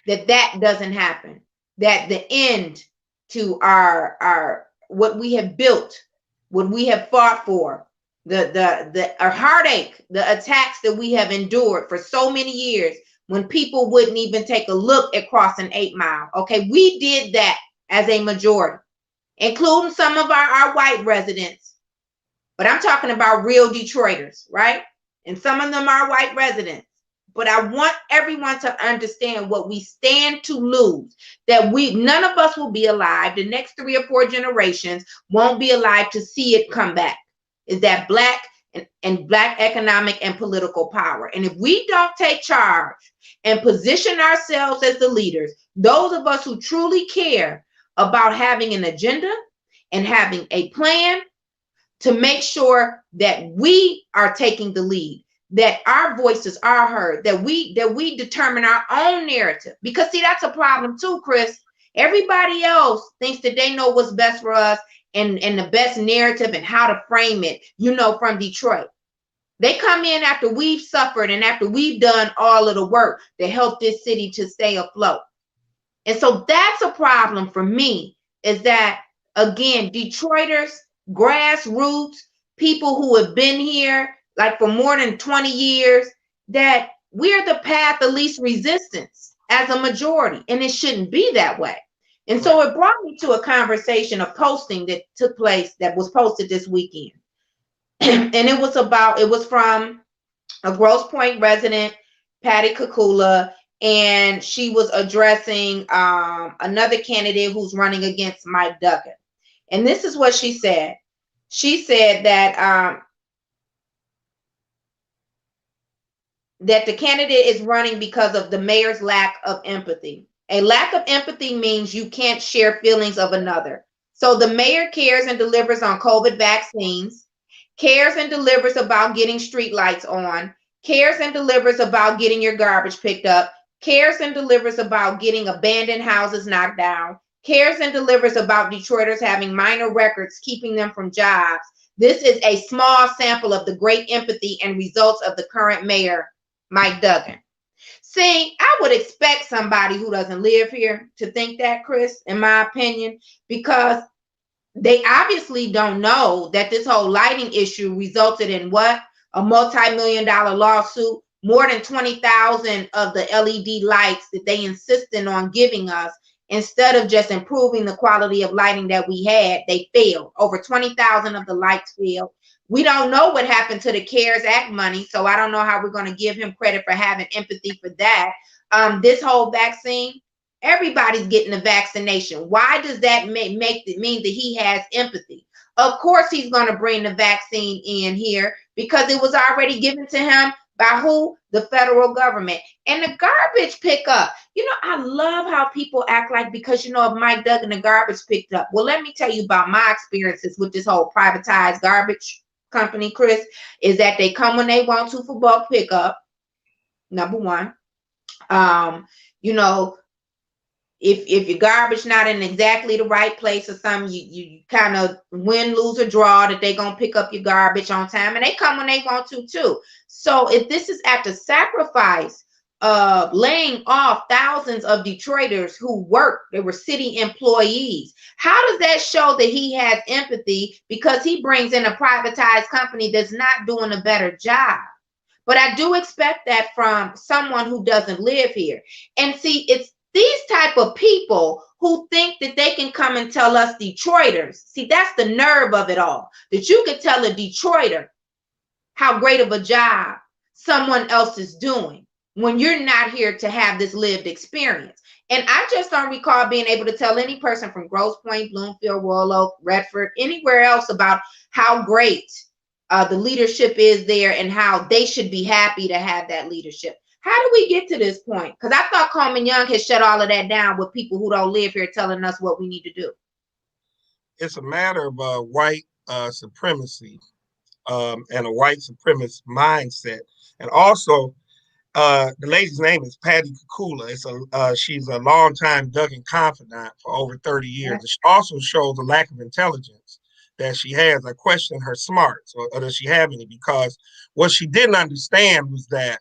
that that doesn't happen, that the end to our what we have built, what we have fought for, our heartache, the attacks that we have endured for so many years, when people wouldn't even take a look at crossing 8 Mile. Okay, we did that as a majority, including some of our white residents. But I'm talking about real Detroiters, right? And some of them are white residents. But I want everyone to understand what we stand to lose, that none of us will be alive. The next 3 or 4 generations won't be alive to see it come back. Is that Black and Black economic and political power. And if we don't take charge and position ourselves as the leaders, those of us who truly care about having an agenda and having a plan to make sure that we are taking the lead, that our voices are heard, that we determine our own narrative. Because see, that's a problem too, Chris. Everybody else thinks that they know what's best for us and the best narrative and how to frame it, from Detroit. They come in after we've suffered and after we've done all of the work to help this city to stay afloat. And so that's a problem for me, is that, again, Detroiters, grassroots, people who have been here like for more than 20 years, that we're the path of least resistance as a majority, and it shouldn't be that way. And so it brought me to a conversation, a posting that took place, that was posted this weekend. And it was from a Grosse Pointe resident, Patty Kakula, and she was addressing another candidate who's running against Mike Duggan. And this is what she said. She said that that the candidate is running because of the mayor's lack of empathy. A lack of empathy means you can't share feelings of another. So the mayor cares and delivers on COVID vaccines, cares and delivers about getting street lights on, cares and delivers about getting your garbage picked up, cares and delivers about getting abandoned houses knocked down, cares and delivers about Detroiters having minor records keeping them from jobs. This is a small sample of the great empathy and results of the current mayor, Mike Duggan. See, I would expect somebody who doesn't live here to think that, Chris, in my opinion, because they obviously don't know that this whole lighting issue resulted in what? A multi-million-dollar lawsuit, more than 20,000 of the LED lights that they insisted on giving us. Instead of just improving the quality of lighting that we had, they failed. Over 20,000 of the lights failed. We don't know what happened to the CARES Act money, so I don't know how we're going to give him credit for having empathy for that. This whole vaccine, everybody's getting a vaccination. Why does that mean that he has empathy? Of course, he's going to bring the vaccine in here because it was already given to him by who? The federal government. And the garbage pickup. I love how people act like because, of Mike Duggan, the garbage picked up. Well, let me tell you about my experiences with this whole privatized garbage company, Chris, is that they come when they want to for bulk pickup. Number one, if your garbage not in exactly the right place or something, you kind of win, lose, or draw that they're going to pick up your garbage on time, and they come when they want to too. So if this is at the sacrifice of laying off thousands of Detroiters who work, they were city employees, how does that show that he has empathy because he brings in a privatized company that's not doing a better job? But I do expect that from someone who doesn't live here. And see, it's these type of people who think that they can come and tell us Detroiters. See, that's the nerve of it all, that you could tell a Detroiter how great of a job someone else is doing when you're not here to have this lived experience. And I just don't recall being able to tell any person from Grosse Pointe, Bloomfield, Royal Oak, Redford, anywhere else about how great the leadership is there and how they should be happy to have that leadership. How do we get to this point? Because I thought Coleman Young had shut all of that down with people who don't live here telling us what we need to do. It's a matter of white supremacy and a white supremacist mindset. And also, the lady's name is Patty Kukula. She's a longtime Duggan confidant for over 30 years. It also shows a lack of intelligence that she has. I question her smarts, or does she have any? Because what she didn't understand was that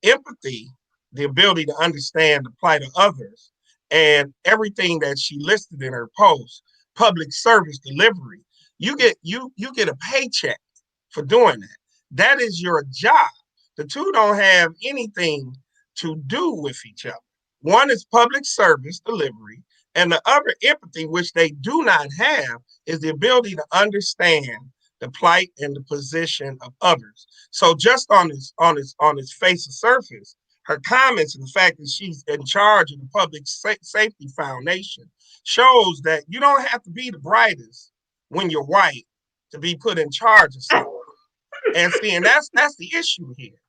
empathy, the ability to understand the plight of others, and everything that she listed in her post, public service delivery, you get a paycheck for doing that. That is your job. The two don't have anything to do with each other. One is public service delivery, and the other, empathy, which they do not have, is the ability to understand the plight and the position of others. So just on its face of surface, her comments and the fact that she's in charge of the Public Safety Foundation shows that you don't have to be the brightest when you're white to be put in charge of something. And see, and that's the issue here.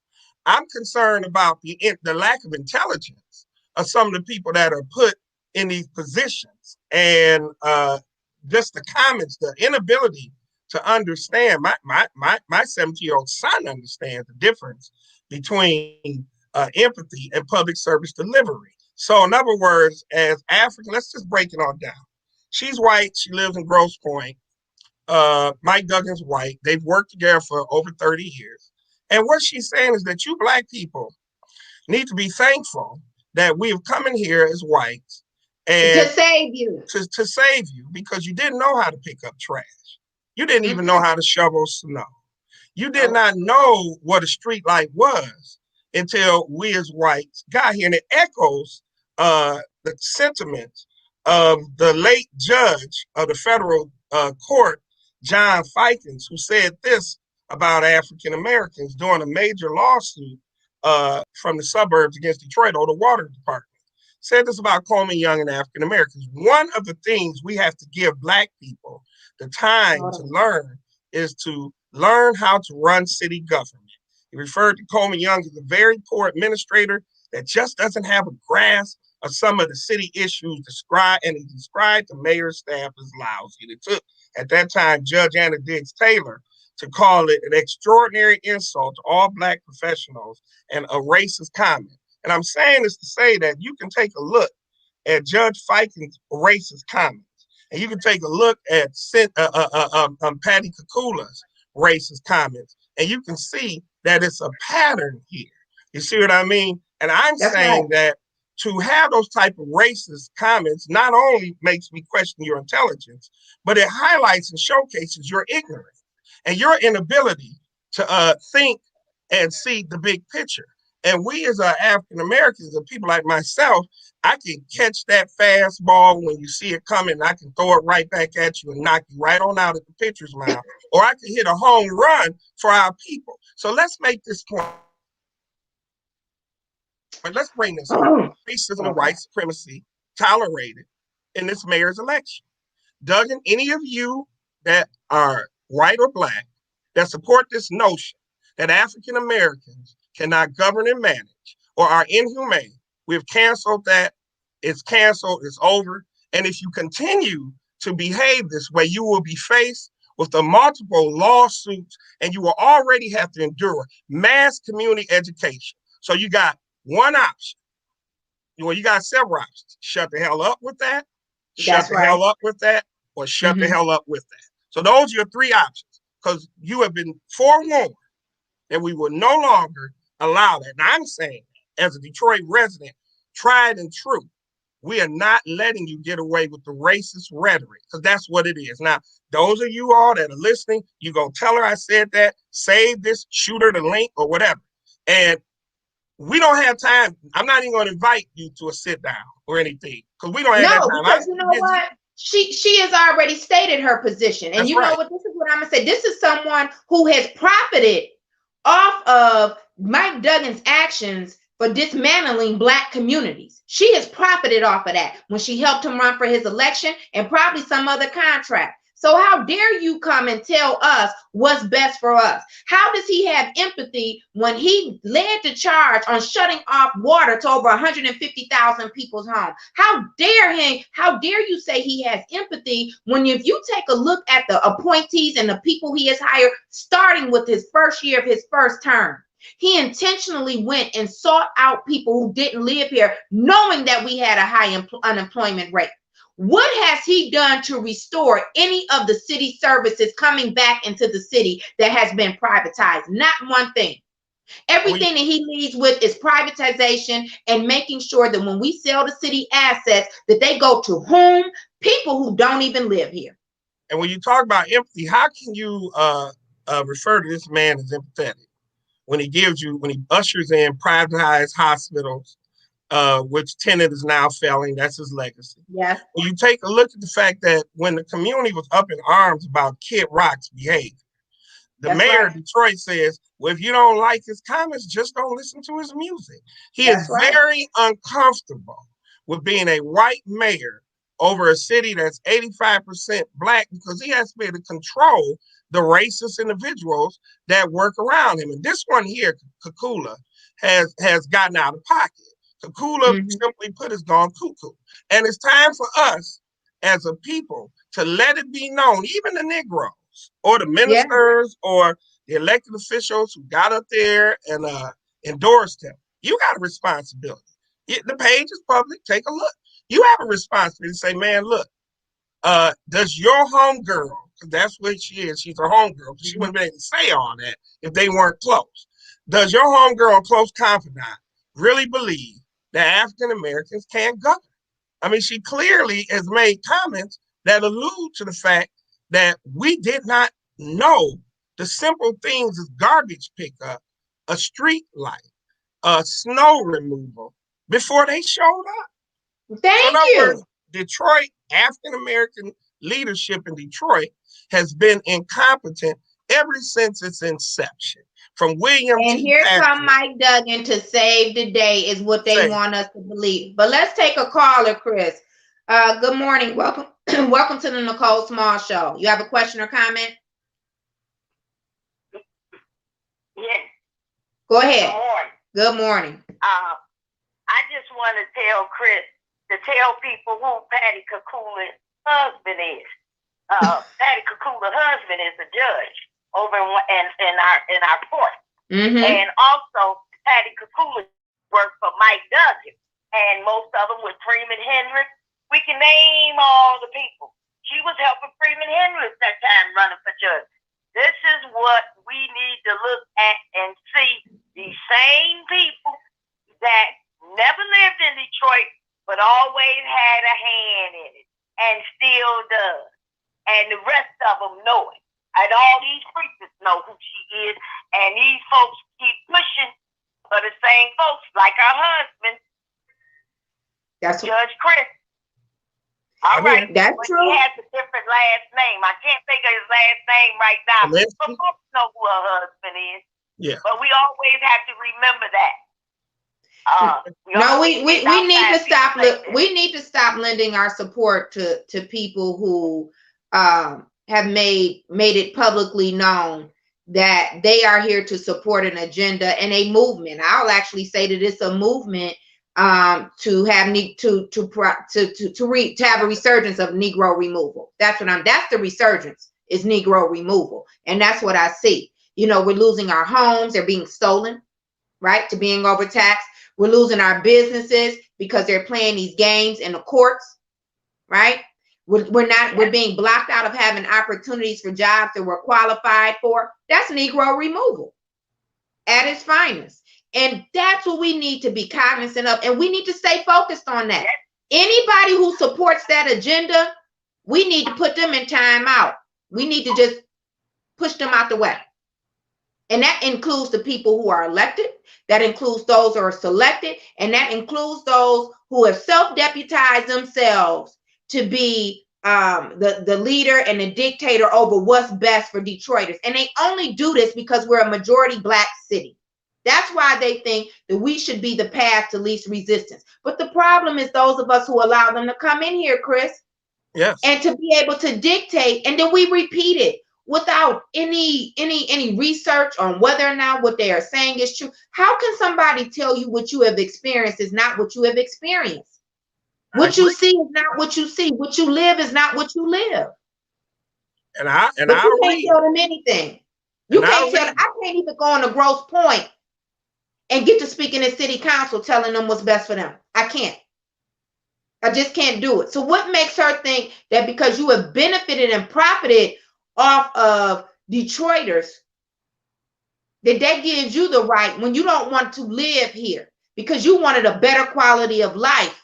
I'm concerned about the lack of intelligence of some of the people that are put in these positions, and just the comments, the inability to understand. My 17-year-old son understands the difference between empathy and public service delivery. So in other words, as African, let's just break it all down. She's white. She lives in Grosse Pointe. Mike Duggan's white. They've worked together for over 30 years. And what she's saying is that you Black people need to be thankful that we have come in here as whites and to save you. To save you, because you didn't know how to pick up trash. You didn't even know how to shovel snow. You did not know what a street light was until we as whites got here. And it echoes the sentiments of the late judge of the federal court, John Fikens, who said this about African Americans during a major lawsuit from the suburbs against Detroit, or the water department. Said this about Coleman Young and African Americans. One of the things we have to give Black people the time to learn is to learn how to run city government. He referred to Coleman Young as a very poor administrator that just doesn't have a grasp of some of the city issues described, and he described the mayor's staff as lousy. It took, at that time, Judge Anna Diggs Taylor to call it an extraordinary insult to all Black professionals and a racist comment. And I'm saying this to say that you can take a look at Judge Fikens' racist comments, and you can take a look at Patty Kukula's racist comments, and you can see that it's a pattern here. You see what I mean? And I'm saying that to have those type of racist comments not only makes me question your intelligence, but it highlights and showcases your ignorance and your inability to think and see the big picture. And we as African Americans and people like myself, I can catch that fastball when you see it coming, and I can throw it right back at you and knock you right on out of the pitcher's mouth, or I can hit a home run for our people. So let's make this point. But let's bring this up. Racism and white supremacy tolerated in this mayor's election. Duggan, any of you that are white or Black that support this notion that African Americans cannot govern and manage or are inhumane, we've canceled that. It's canceled. It's over. And if you continue to behave this way, you will be faced with the multiple lawsuits, and you will already have to endure mass community education. So you got one option. Well, you got several options. Shut the hell up with that, shut the hell up with that, or shut the hell up with that. So those are your three options, because you have been forewarned that we will no longer allow that. And I'm saying, as a Detroit resident, tried and true, we are not letting you get away with the racist rhetoric, because that's what it is. Now, those of you all that are listening, you go tell her I said that, save this, shoot her the link or whatever. And we don't have time. I'm not even going to invite you to a sit down or anything, because we don't have that time. Because you know what? She has already stated her position. And you know what? This is what I'm going to say. This is someone who has profited off of Mike Duggan's actions for dismantling Black communities. She has profited off of that when she helped him run for his election, and probably some other contract. So how dare you come and tell us what's best for us? How does he have empathy when he led the charge on shutting off water to over 150,000 people's homes? How dare him? How dare you say he has empathy when if you take a look at the appointees and the people he has hired, starting with his first year of his first term, he intentionally went and sought out people who didn't live here, knowing that we had a high unemployment rate. What has he done to restore any of the city services coming back into the city that has been privatized? Not one thing. Everything that he leads with is privatization and making sure that when we sell the city assets, that they go to whom? People who don't even live here. And when you talk about empathy, how can you refer to this man as empathetic when he ushers in privatized hospitals, which tenant is now failing? That's his legacy. Yes. When you take a look at the fact that when the community was up in arms about Kid Rock's behavior, the mayor of Detroit says, well, if you don't like his comments, just don't listen to his music. He is very uncomfortable with being a white mayor over a city that's 85% Black, because he has to be able to control the racist individuals that work around him. And this one here, Kakula, has gotten out of pocket. Kakula, simply put, has gone cuckoo. And it's time for us as a people to let it be known, even the Negroes or the ministers or the elected officials who got up there and endorsed him. You got a responsibility. The page is public. Take a look. You have a responsibility to say, man, look, does your homegirl, because that's what she is, she's a homegirl, she wouldn't be able to say all that if they weren't close. Does your homegirl and close confidant really believe that African Americans can't govern? I mean, she clearly has made comments that allude to the fact that we did not know the simple things as garbage pickup, a street light, snow removal before they showed up. Thank you. Words, Detroit, African American leadership in Detroit has been incompetent ever since its inception. From William and T. here Patrick, come Mike Duggan to save the day is what they want us to believe. But let's take a caller, Chris. Good morning. Welcome. Welcome to the Nicole Small Show. You have a question or comment? Yes. Go ahead. Good morning. Good morning. I just want to tell Chris to tell people who Patty Kakula's husband is. Patty Kakula's husband is a judge over in our court. And also Patty Kakula worked for Mike Duggan, and most of them with Freeman Hendricks. We can name all the people. She was helping Freeman Hendricks that time running for judge. This is what we need to look at and see. These same people that never lived in Detroit, but always had a hand in it and still does. And the rest of them know it. And all these preachers know who she is. And these folks keep pushing for the same folks, like our husband, Judge Chris. All right. That's true. He has a different last name. I can't think of his last name right now. But folks know who her husband is. Yeah. But we always have to remember that. No, we need to stop. We need to stop lending our support to people who have made it publicly known that they are here to support an agenda and a movement. I'll actually say that it's a movement to have a resurgence of Negro removal. That's the resurgence is Negro removal, and that's what I see. You know, we're losing our homes; they're being stolen, right, to being overtaxed. We're losing our businesses because they're playing these games in the courts, right? We're being blocked out of having opportunities for jobs that we're qualified for. That's Negro removal at its finest. And that's what we need to be cognizant of. And we need to stay focused on that. Anybody who supports that agenda, we need to put them in time out. We need to just push them out the way. And that includes the people who are elected. That includes those who are selected. And that includes those who have self-deputized themselves to be the leader and the dictator over what's best for Detroiters. And they only do this because we're a majority Black city. That's why they think that we should be the path to least resistance. But the problem is those of us who allow them to come in here, Chris. Yes. And to be able to dictate, and then we repeat it without any research on whether or not what they are saying is true. How can somebody tell you what you have experienced is not what you have experienced? What you see is not what you see. What you live is not what you live. And But you I'll can't read. tell them anything. You And I'll can't tell them. read. I can't even go on the Grosse Point and get to speaking in city council telling them what's best for them. I can't. I just can't do it. So what makes her think that because you have benefited and profited off of Detroiters, that gives you the right when you don't want to live here because you wanted a better quality of life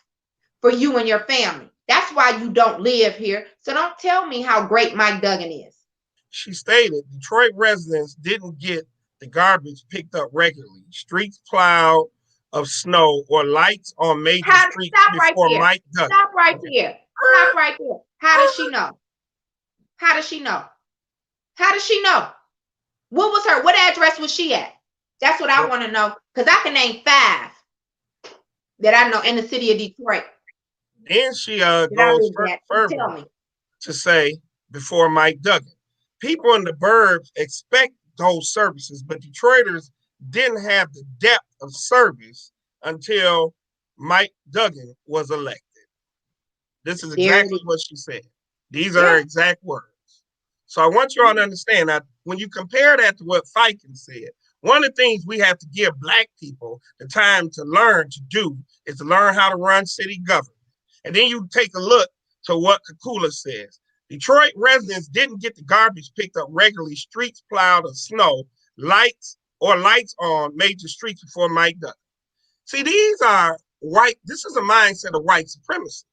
for you and your family? That's why you don't live here. So don't tell me how great Mike Duggan is. She stated Detroit residents didn't get the garbage picked up regularly, streets plowed of snow, or lights on major streets Stop right before there. Mike Duggan. Stop right there. Stop right there. How does she know? How does she know? How does she know? What address was she at? That's what I want to know. Because I can name 5 that I know in the city of Detroit. Then she goes further to say before Mike Duggan. People in the burbs expect those services, but Detroiters didn't have the depth of service until Mike Duggan was elected. This is exactly what she said. These are her exact words. So I want you all to understand that when you compare that to what Fiken said, one of the things we have to give Black people the time to learn to do is to learn how to run city government. And then you take a look to what Kakula says. Detroit residents didn't get the garbage picked up regularly, streets plowed of snow, lights on major streets before Mike Duggan. See, these are this is a mindset of white supremacy.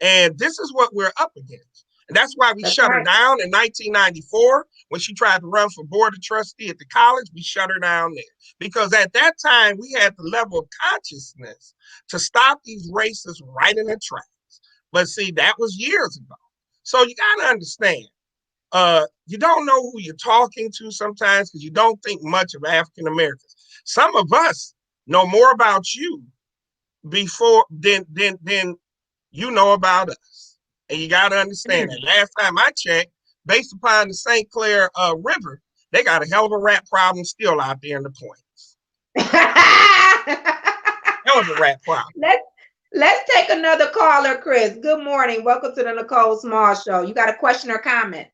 And this is what we're up against. And that's why we shut her down in 1994 when she tried to run for board of trustee at the college. We shut her down there because at that time we had the level of consciousness to stop these racists right in their tracks. But see, that was years ago. So you got to understand, you don't know who you're talking to sometimes because you don't think much of African Americans. Some of us know more about you before than you know about us. And you got to understand that. Last time I checked, based upon the St. Clair River, they got a hell of a rat problem still out there in the Plains. Hell of a rat problem. Let's take another caller, Chris. Good morning. Welcome to the Nicole Small Show. You got a question or comment?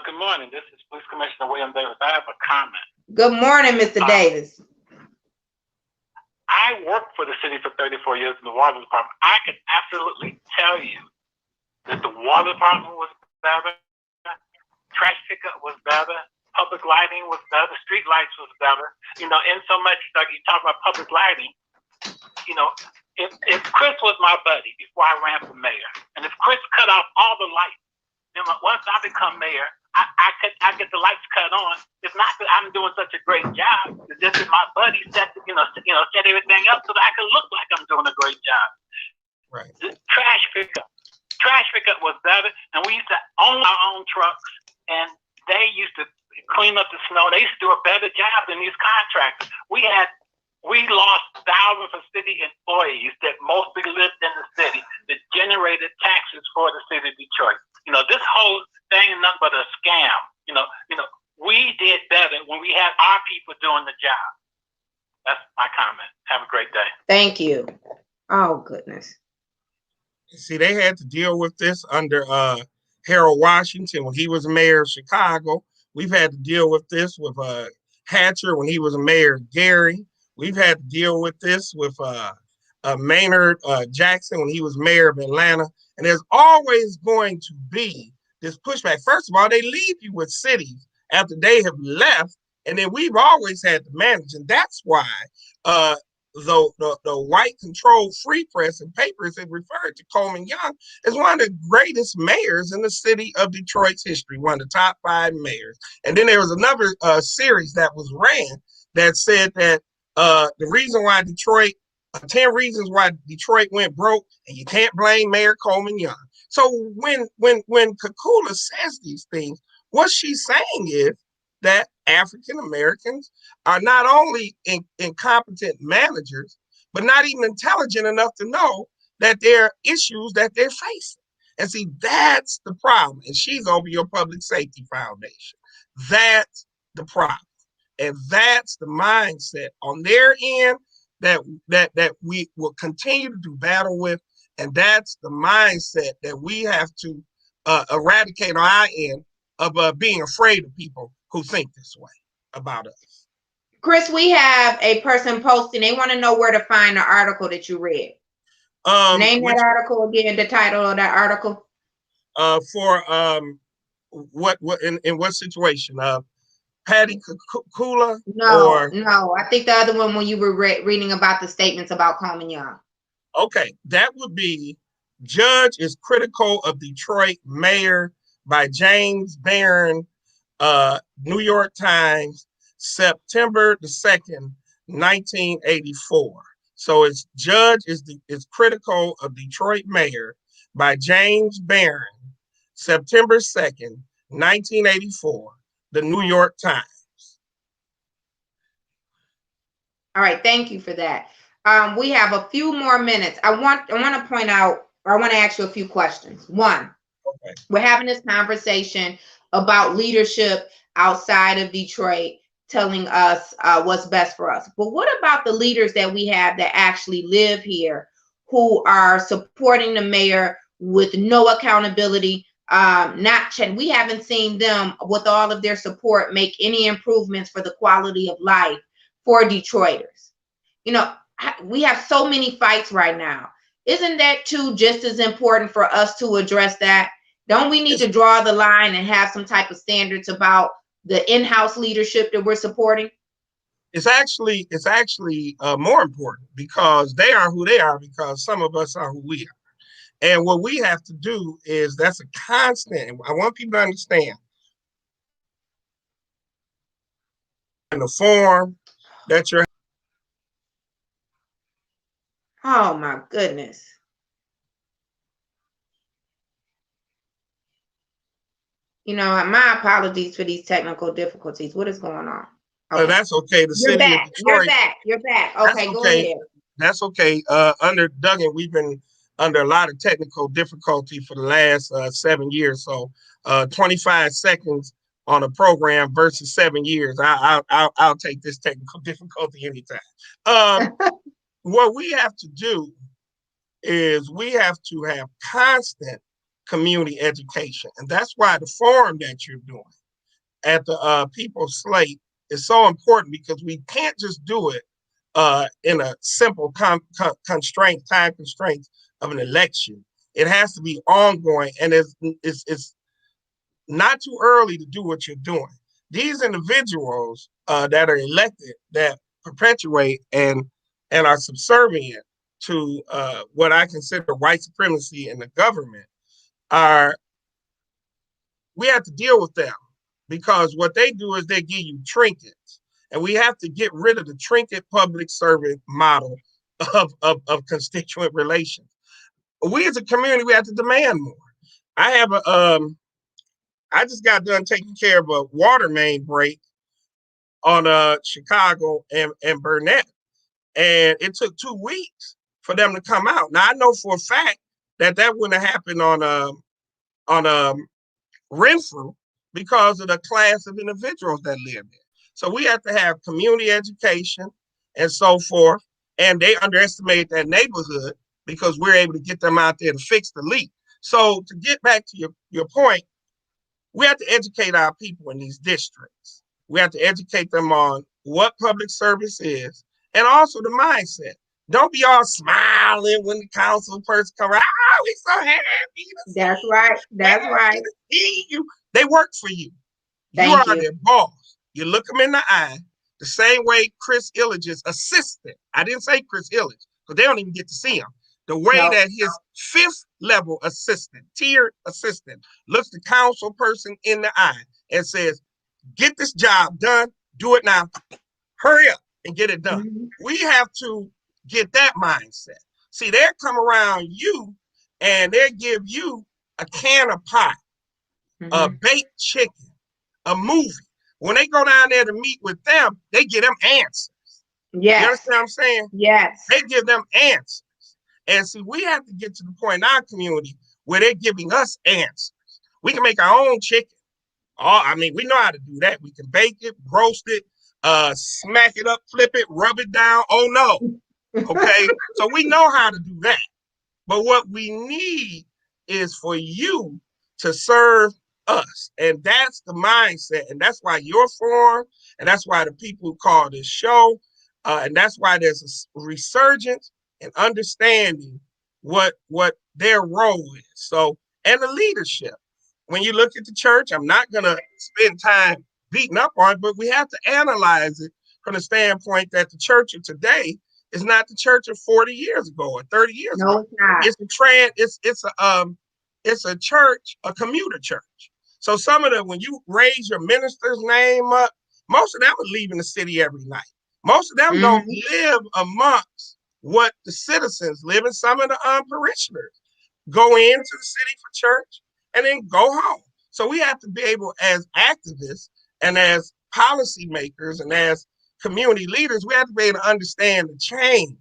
Good morning. This is Police Commissioner William Davis. I have a comment. Good morning, Mr. Davis. I worked for the city for 34 years in the water department. I can absolutely tell you that the water department was better, trash pickup was better, public lighting was better, street lights was better. You know, in so much like you talk about public lighting, you know, if Chris was my buddy before I ran for mayor, and if Chris cut off all the lights, then once I become mayor, I get the lights cut on. It's not that I'm doing such a great job. It's just that my buddy set everything up so that I can look like I'm doing a great job. Right. The trash pickup was better, and we used to own our own trucks, and they used to clean up the snow. They used to do a better job than these contractors. We lost thousands of city employees that mostly lived in the city that generated taxes for the city of Detroit. You know, this whole thing is nothing but a scam. You know, we did better when we had our people doing the job. That's my comment. Have a great day. Thank you. Oh, goodness. See, they had to deal with this under Harold Washington when he was mayor of Chicago. We've had to deal with this with Hatcher when he was mayor of Gary. We've had to deal with this with Maynard Jackson when he was mayor of Atlanta. And there's always going to be this pushback. First of all, they leave you with cities after they have left, and then we've always had to manage. And that's why the white controlled free press and papers have referred to Coleman Young as one of the greatest mayors in the city of Detroit's history, one of the top 5 mayors. And then there was another series that was ran that said that the reason why 10 reasons why Detroit went broke, and you can't blame Mayor Coleman Young. So when Kakula says these things, what she's saying is that African Americans are not only incompetent managers, but not even intelligent enough to know that there are issues that they're facing. And see, that's the problem. And she's over your Public Safety Foundation. That's the problem. And that's the mindset on their end that we will continue to do battle with. And that's the mindset that we have to eradicate on our end of being afraid of people who think this way about us. Chris, we have a person posting. They want to know where to find the article that you read. Name that article again, the title of that article. For what in what situation? Patty Kula? No. I think the other one when you were reading about the statements about Coleman Young. Okay, that would be Judge is Critical of Detroit Mayor by James Barron, New York Times, September the 2nd, 1984. So it's Judge is Critical of Detroit Mayor by James Barron, September 2nd, 1984, the New York Times. All right, thank you for that. We have a few more minutes. I want to point out, or I want to ask you a few questions. One, okay. We're having this conversation about leadership outside of Detroit telling us what's best for us. But what about the leaders that we have that actually live here who are supporting the mayor with no accountability? We haven't seen them with all of their support make any improvements for the quality of life for Detroiters. You know, we have so many fights right now. Isn't that too just as important for us to address that? Don't we need to draw the line and have some type of standards about the in-house leadership that we're supporting? It's actually more important because they are who they are because some of us are who we are. And what we have to do is that's a constant. I want people to understand. In the form that you're. Oh my goodness. You know, my apologies for these technical difficulties. What is going on? Okay. That's okay. The You're city back. of Detroit. You're back. Okay, go ahead. That's okay. Under Duggan, we've been under a lot of technical difficulty for the last 7 years. So 25 seconds on a program versus 7 years. I'll take this technical difficulty anytime. What we have to do is we have to have constant community education. And that's why the forum that you're doing at the People's Slate is so important because we can't just do it in a simple time constraints of an election. It has to be ongoing, and it's not too early to do what you're doing. These individuals that are elected that perpetuate and are subservient to what I consider white supremacy in the government we have to deal with them because what they do is they give you trinkets. And we have to get rid of the trinket public servant model of constituent relations. We as a community, we have to demand more. I just got done taking care of a water main break on Chicago and Burnett. And it took 2 weeks for them to come out. Now I know for a fact that wouldn't have happened on Renfrew because of the class of individuals that live there. So we have to have community education and so forth. And they underestimate that neighborhood because we're able to get them out there to fix the leak. So to get back to your point, we have to educate our people in these districts. We have to educate them on what public service is and also the mindset. Don't be all smiling when the council person comes around. Oh, we so happy. That's right. That's right. They work for you. You are their boss. You look them in the eye the same way Chris Illich's assistant. I didn't say Chris Illich because they don't even get to see him. The way that his 5th level assistant, tiered assistant, looks the council person in the eye and says, get this job done. Do it now. Hurry up and get it done. Mm-hmm. We have to get that mindset. See, they'll come around you and they'll give you a can of pie, a baked chicken, a movie. When they go down there to meet with them, they give them answers. Yes. You understand what I'm saying? Yes. They give them answers. And see, we have to get to the point in our community where they're giving us answers. We can make our own chicken. Oh, I mean, we know how to do that. We can bake it, roast it, smack it up, flip it, rub it down. Oh no. Okay. So we know how to do that. But what we need is for you to serve us. And that's the mindset. And that's why your forum, and that's why the people who call this show, and that's why there's a resurgence and understanding what their role is. So, and the leadership. When you look at the church, I'm not going to spend time beating up on it, but we have to analyze it from the standpoint that the church of today is not the church of 40 years ago or 30 years ago. No, it's not. It's a church, a commuter church. So some of them, when you raise your minister's name up, most of them are leaving the city every night. Most of them don't live amongst what the citizens live in. Some of the parishioners go into the city for church and then go home. So we have to be able, as activists and as policymakers and as community leaders, we have to be able to understand the change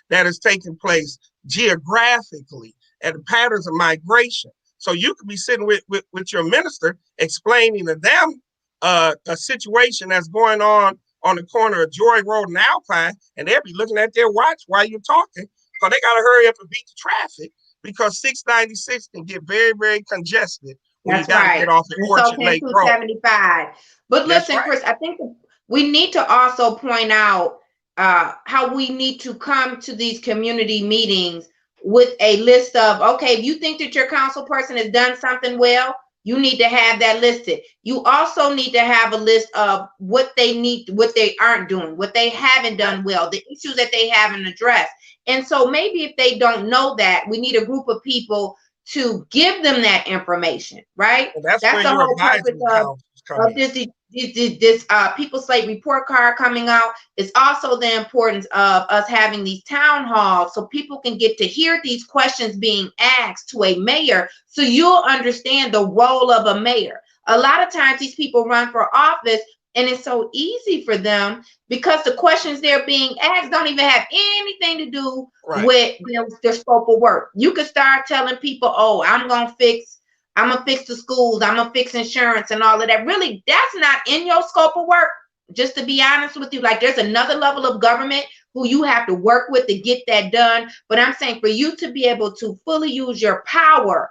that is taking place geographically and the patterns of migration. So you could be sitting with your minister explaining to them a situation that's going on the corner of Joy Road and Alpine, and they'll be looking at their watch while you're talking, because they got to hurry up and beat the traffic, because 696 can get very, very congested when you got to get off at Orchard Lake Road. 275. But listen, Chris, I think we need to also point out how we need to come to these community meetings with a list of, okay, if you think that your council person has done something well, you need to have that listed. You also need to have a list of what they need, what they aren't doing, what they haven't done well, the issues that they haven't addressed. And so maybe if they don't know that, we need a group of people to give them that information, right? Well, that's the whole purpose of this People Slate report card coming out. Is also the importance of us having these town halls so people can get to hear these questions being asked to a mayor, so you'll understand the role of a mayor. A lot of times these people run for office and it's so easy for them because the questions they're being asked don't even have anything to do with their scope of work. You could start telling people, oh, I'm gonna fix the schools, I'm gonna fix insurance and all of that. Really, that's not in your scope of work, just to be honest with you. Like, there's another level of government who you have to work with to get that done. But I'm saying for you to be able to fully use your power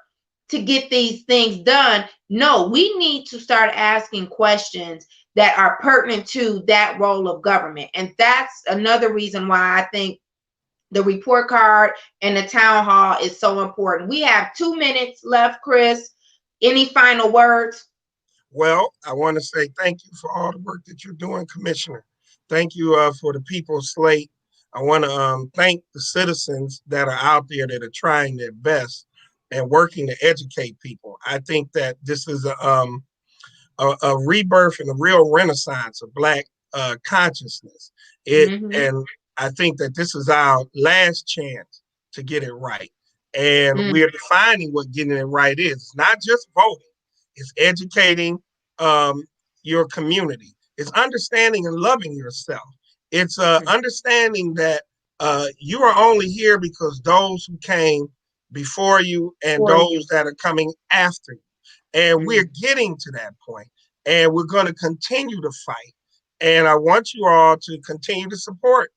to get these things done, no, we need to start asking questions that are pertinent to that role of government. And that's another reason why I think the report card and the town hall is so important. We have 2 minutes left, Chris. Any final words? Well, I want to say thank you for all the work that you're doing, Commissioner. Thank you for the People's Slate. I want to thank the citizens that are out there that are trying their best and working to educate people. I think that this is a rebirth and a real renaissance of Black consciousness. And I think that this is our last chance to get it right. And we're defining what getting it right is. It's not just voting. It's educating your community. It's understanding and loving yourself. It's understanding that you are only here because those who came before you and those that are coming after you. And we're getting to that point. And we're going to continue to fight. And I want you all to continue to support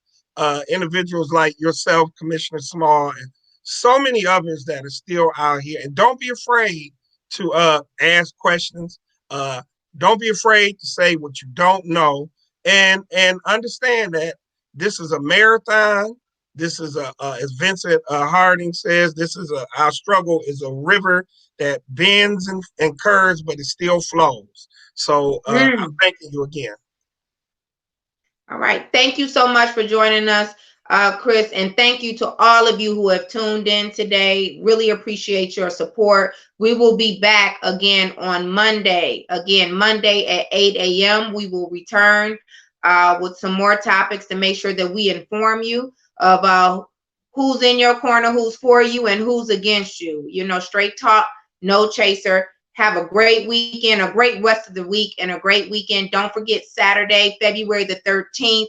individuals like yourself, Commissioner Small, and so many others that are still out here. And don't be afraid to ask questions. Don't be afraid to say what you don't know. And understand that this is a marathon. This is as Vincent Harding says, our struggle is a river that bends and curves, but it still flows. So I'm thanking you again. All right. Thank you so much for joining us, Chris. And thank you to all of you who have tuned in today. Really appreciate your support. We will be back again on Monday. Again, Monday at 8 a.m. We will return with some more topics to make sure that we inform you about who's in your corner, who's for you, and who's against you. You know, straight talk, no chaser. Have a great weekend, a great rest of the week, and a great weekend. Don't forget Saturday, February the 13th.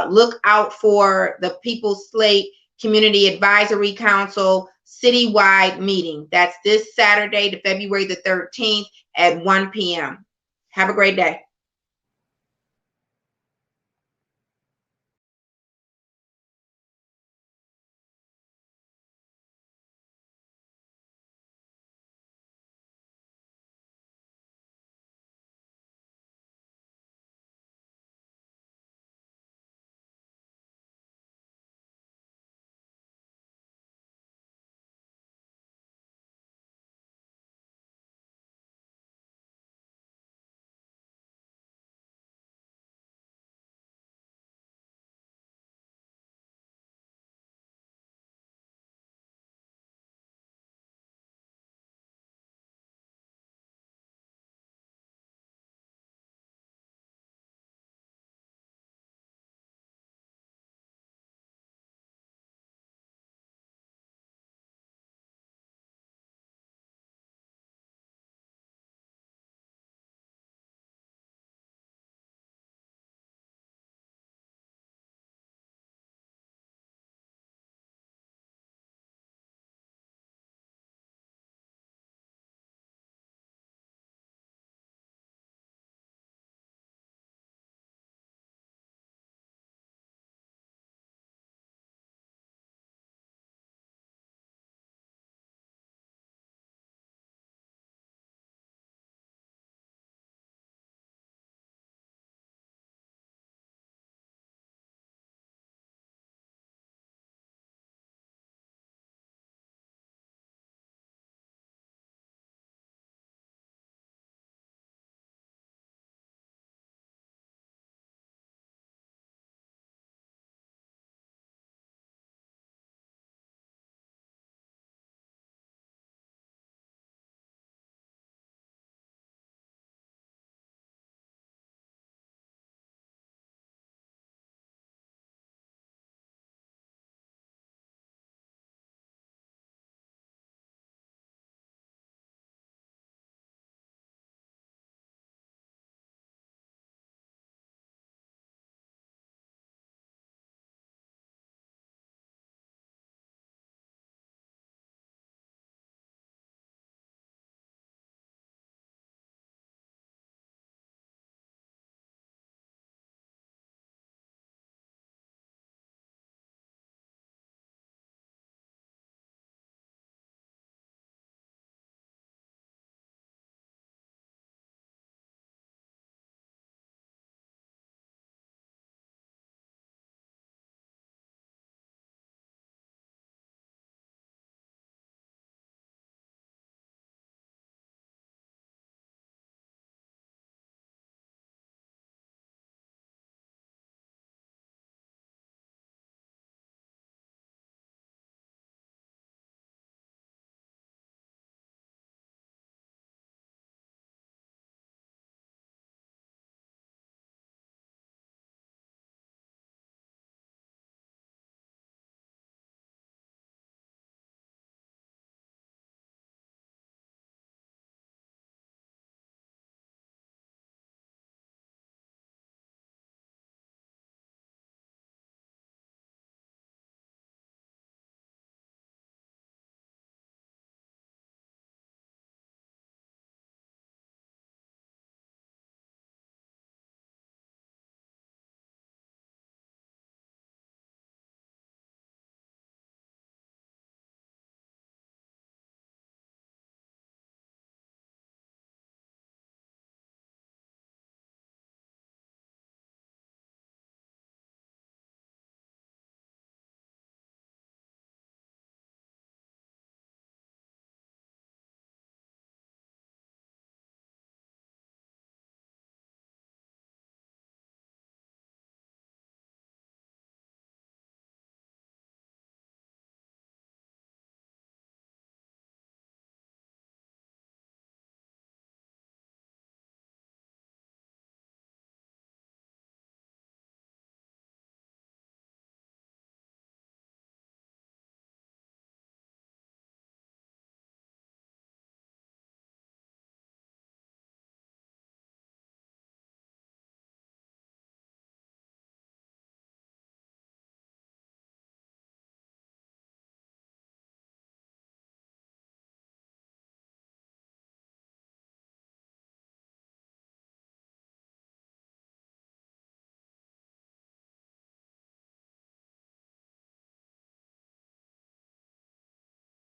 Look out for the People's Slate Community Advisory Council citywide meeting. That's this Saturday, February the 13th at 1 p.m. Have a great day.